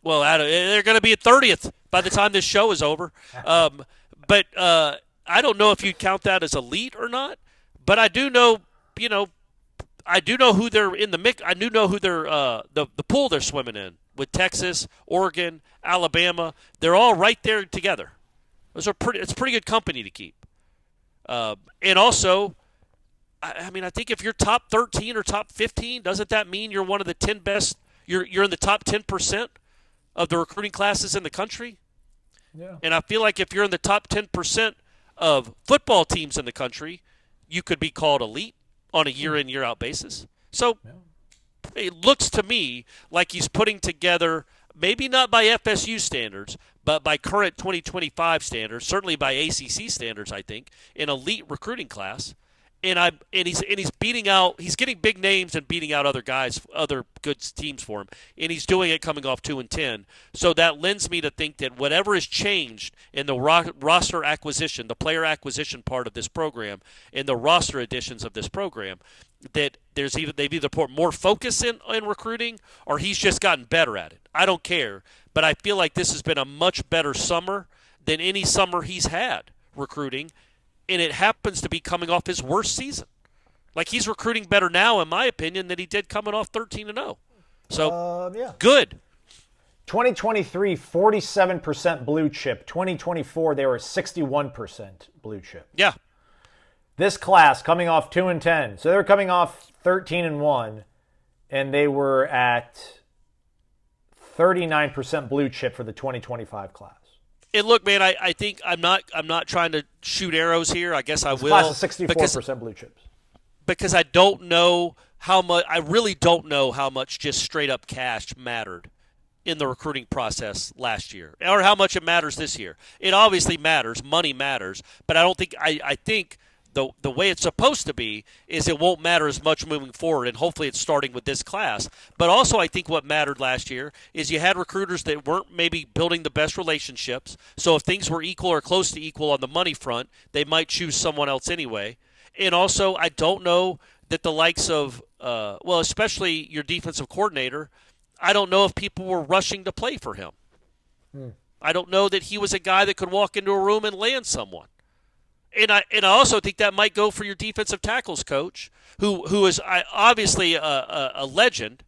Well, they're going to be at 30th by the time this show is over. But I don't know if you'd count that as elite or not. But I do know, I do know who they're in the mix. I do know who they're the pool they're swimming in with Texas, Oregon, Alabama. They're all right there together. It's a pretty good company to keep. And also, I mean, I think if you're top 13 or top 15, doesn't that mean you're one of the 10 best? You're in the top 10% of the recruiting classes in the country? Yeah. And I feel like if you're in the top 10% of football teams in the country, you could be called elite on a year-in, year-out basis. So it looks to me like he's putting together, maybe not by FSU standards, but by current 2025 standards, certainly by ACC standards, I think, an elite recruiting class. And he's getting big names and beating out other guys, other good teams for him, and he's doing it coming off 2-10. So that lends me to think that whatever has changed in the roster acquisition, the player acquisition part of this program, and the roster additions of this program, that they've either put more focus in recruiting, or he's just gotten better at it. I don't care, but I feel like this has been a much better summer than any summer he's had recruiting. And it happens to be coming off his worst season. Like, he's recruiting better now, in my opinion, than he did coming off 13-0. So, good. 2023, 47% blue chip. 2024, they were 61% blue chip. Yeah. This class coming off 2-10. So they were coming off 13-1, and they were at 39% blue chip for the 2025 class. And look, man, I think I'm not trying to shoot arrows here. I guess I will. Class of 64% blue chips. Because I don't know how much. I really don't know how much just straight up cash mattered in the recruiting process last year, or how much it matters this year. It obviously matters. Money matters, but I don't think. I think the way it's supposed to be is it won't matter as much moving forward, and hopefully it's starting with this class. But also I think what mattered last year is you had recruiters that weren't maybe building the best relationships, so if things were equal or close to equal on the money front, they might choose someone else anyway. And also I don't know that the likes of, especially your defensive coordinator, I don't know if people were rushing to play for him. I don't know that he was a guy that could walk into a room and land someone. And I also think that might go for your defensive tackles coach, who is obviously a legend,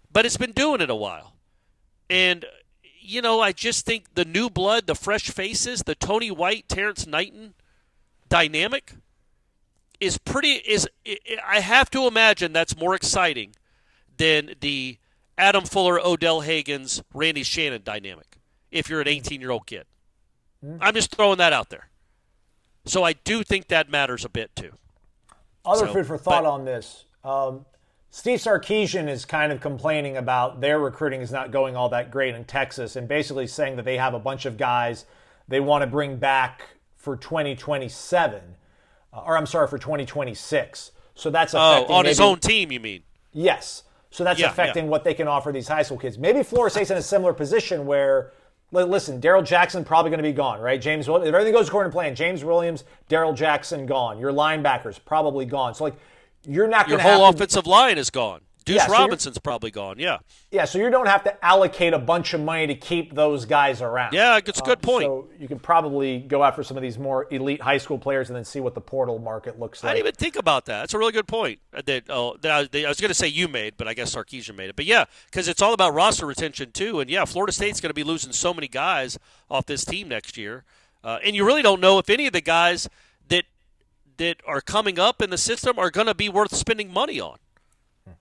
but has been doing it a while. And, I just think the new blood, the fresh faces, the Tony White, Terrence Knighton dynamic I have to imagine that's more exciting than the Adam Fuller, Odell Hagens, Randy Shannon dynamic if you're an 18-year-old kid. I'm just throwing that out there. So I do think that matters a bit too. Other food for thought on this. Steve Sarkisian is kind of complaining about their recruiting is not going all that great in Texas, and basically saying that they have a bunch of guys they want to bring back for 2027. For 2026. So that's affecting on his own team, you mean? Yes. So that's affecting what they can offer these high school kids. Maybe Florida State's in a similar position where, listen, Darrell Jackson probably going to be gone, right? James Williams, if everything goes according to plan, James Williams, Darrell Jackson gone. Your linebackers probably gone. So, you're not going to Your whole offensive line is gone. Deuce Robinson's probably gone, Yeah, so you don't have to allocate a bunch of money to keep those guys around. Yeah, it's a good point. So you can probably go after some of these more elite high school players and then see what the portal market looks like. I didn't even think about that. That's a really good point that I was going to say you made, but I guess Sarkisian made it. But, yeah, because it's all about roster retention too. And, yeah, Florida State's going to be losing so many guys off this team next year. And you really don't know if any of the guys that are coming up in the system are going to be worth spending money on.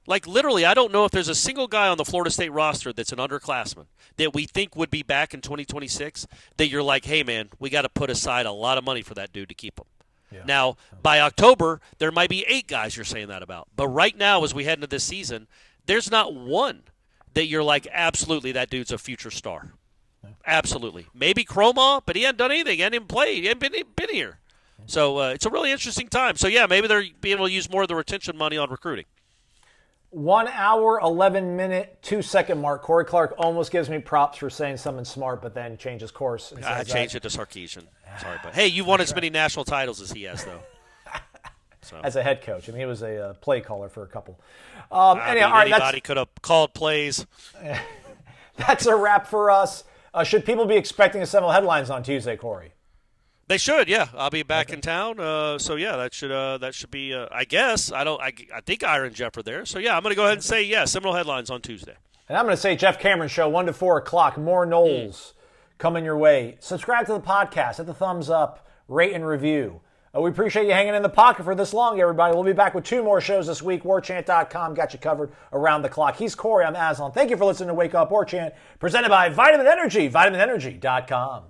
Like, literally, I don't know if there's a single guy on the Florida State roster that's an underclassman that we think would be back in 2026 that you're like, hey, man, we got to put aside a lot of money for that dude to keep him. Yeah. Now, by October, there might be 8 guys you're saying that about. But right now, as we head into this season, there's not one that you're like, absolutely, that dude's a future star. Absolutely. Maybe Chroma, but he hadn't done anything. He hadn't even played. He hadn't been here. So it's a really interesting time. So, yeah, maybe they're being able to use more of the retention money on recruiting. 1 hour, 11 minute, 2-second mark. Corey Clark almost gives me props for saying something smart, but then changes course. And I changed it to Sarkisian. Sorry, but hey, you won as many national titles as he has, though. So. As a head coach. I mean, he was a play caller for a couple. Anybody could have called plays. That's a wrap for us. Should people be expecting a Seminole headlines on Tuesday, Corey? They should, yeah. I'll be back in town, so yeah, that should be. I guess I think Ira and Jeff are there, so yeah, I'm going to go ahead and say Seminole headlines on Tuesday. And I'm going to say Jeff Cameron Show 1 to 4 o'clock. More Noles coming your way. Subscribe to the podcast. Hit the thumbs up. Rate and review. We appreciate you hanging in the pocket for this long, everybody. We'll be back with 2 more shows this week. Warchant.com got you covered around the clock. He's Corey. I'm Aslan. Thank you for listening to Wake Up Warchant, presented by Vitamin Energy. VitaminEnergy.com.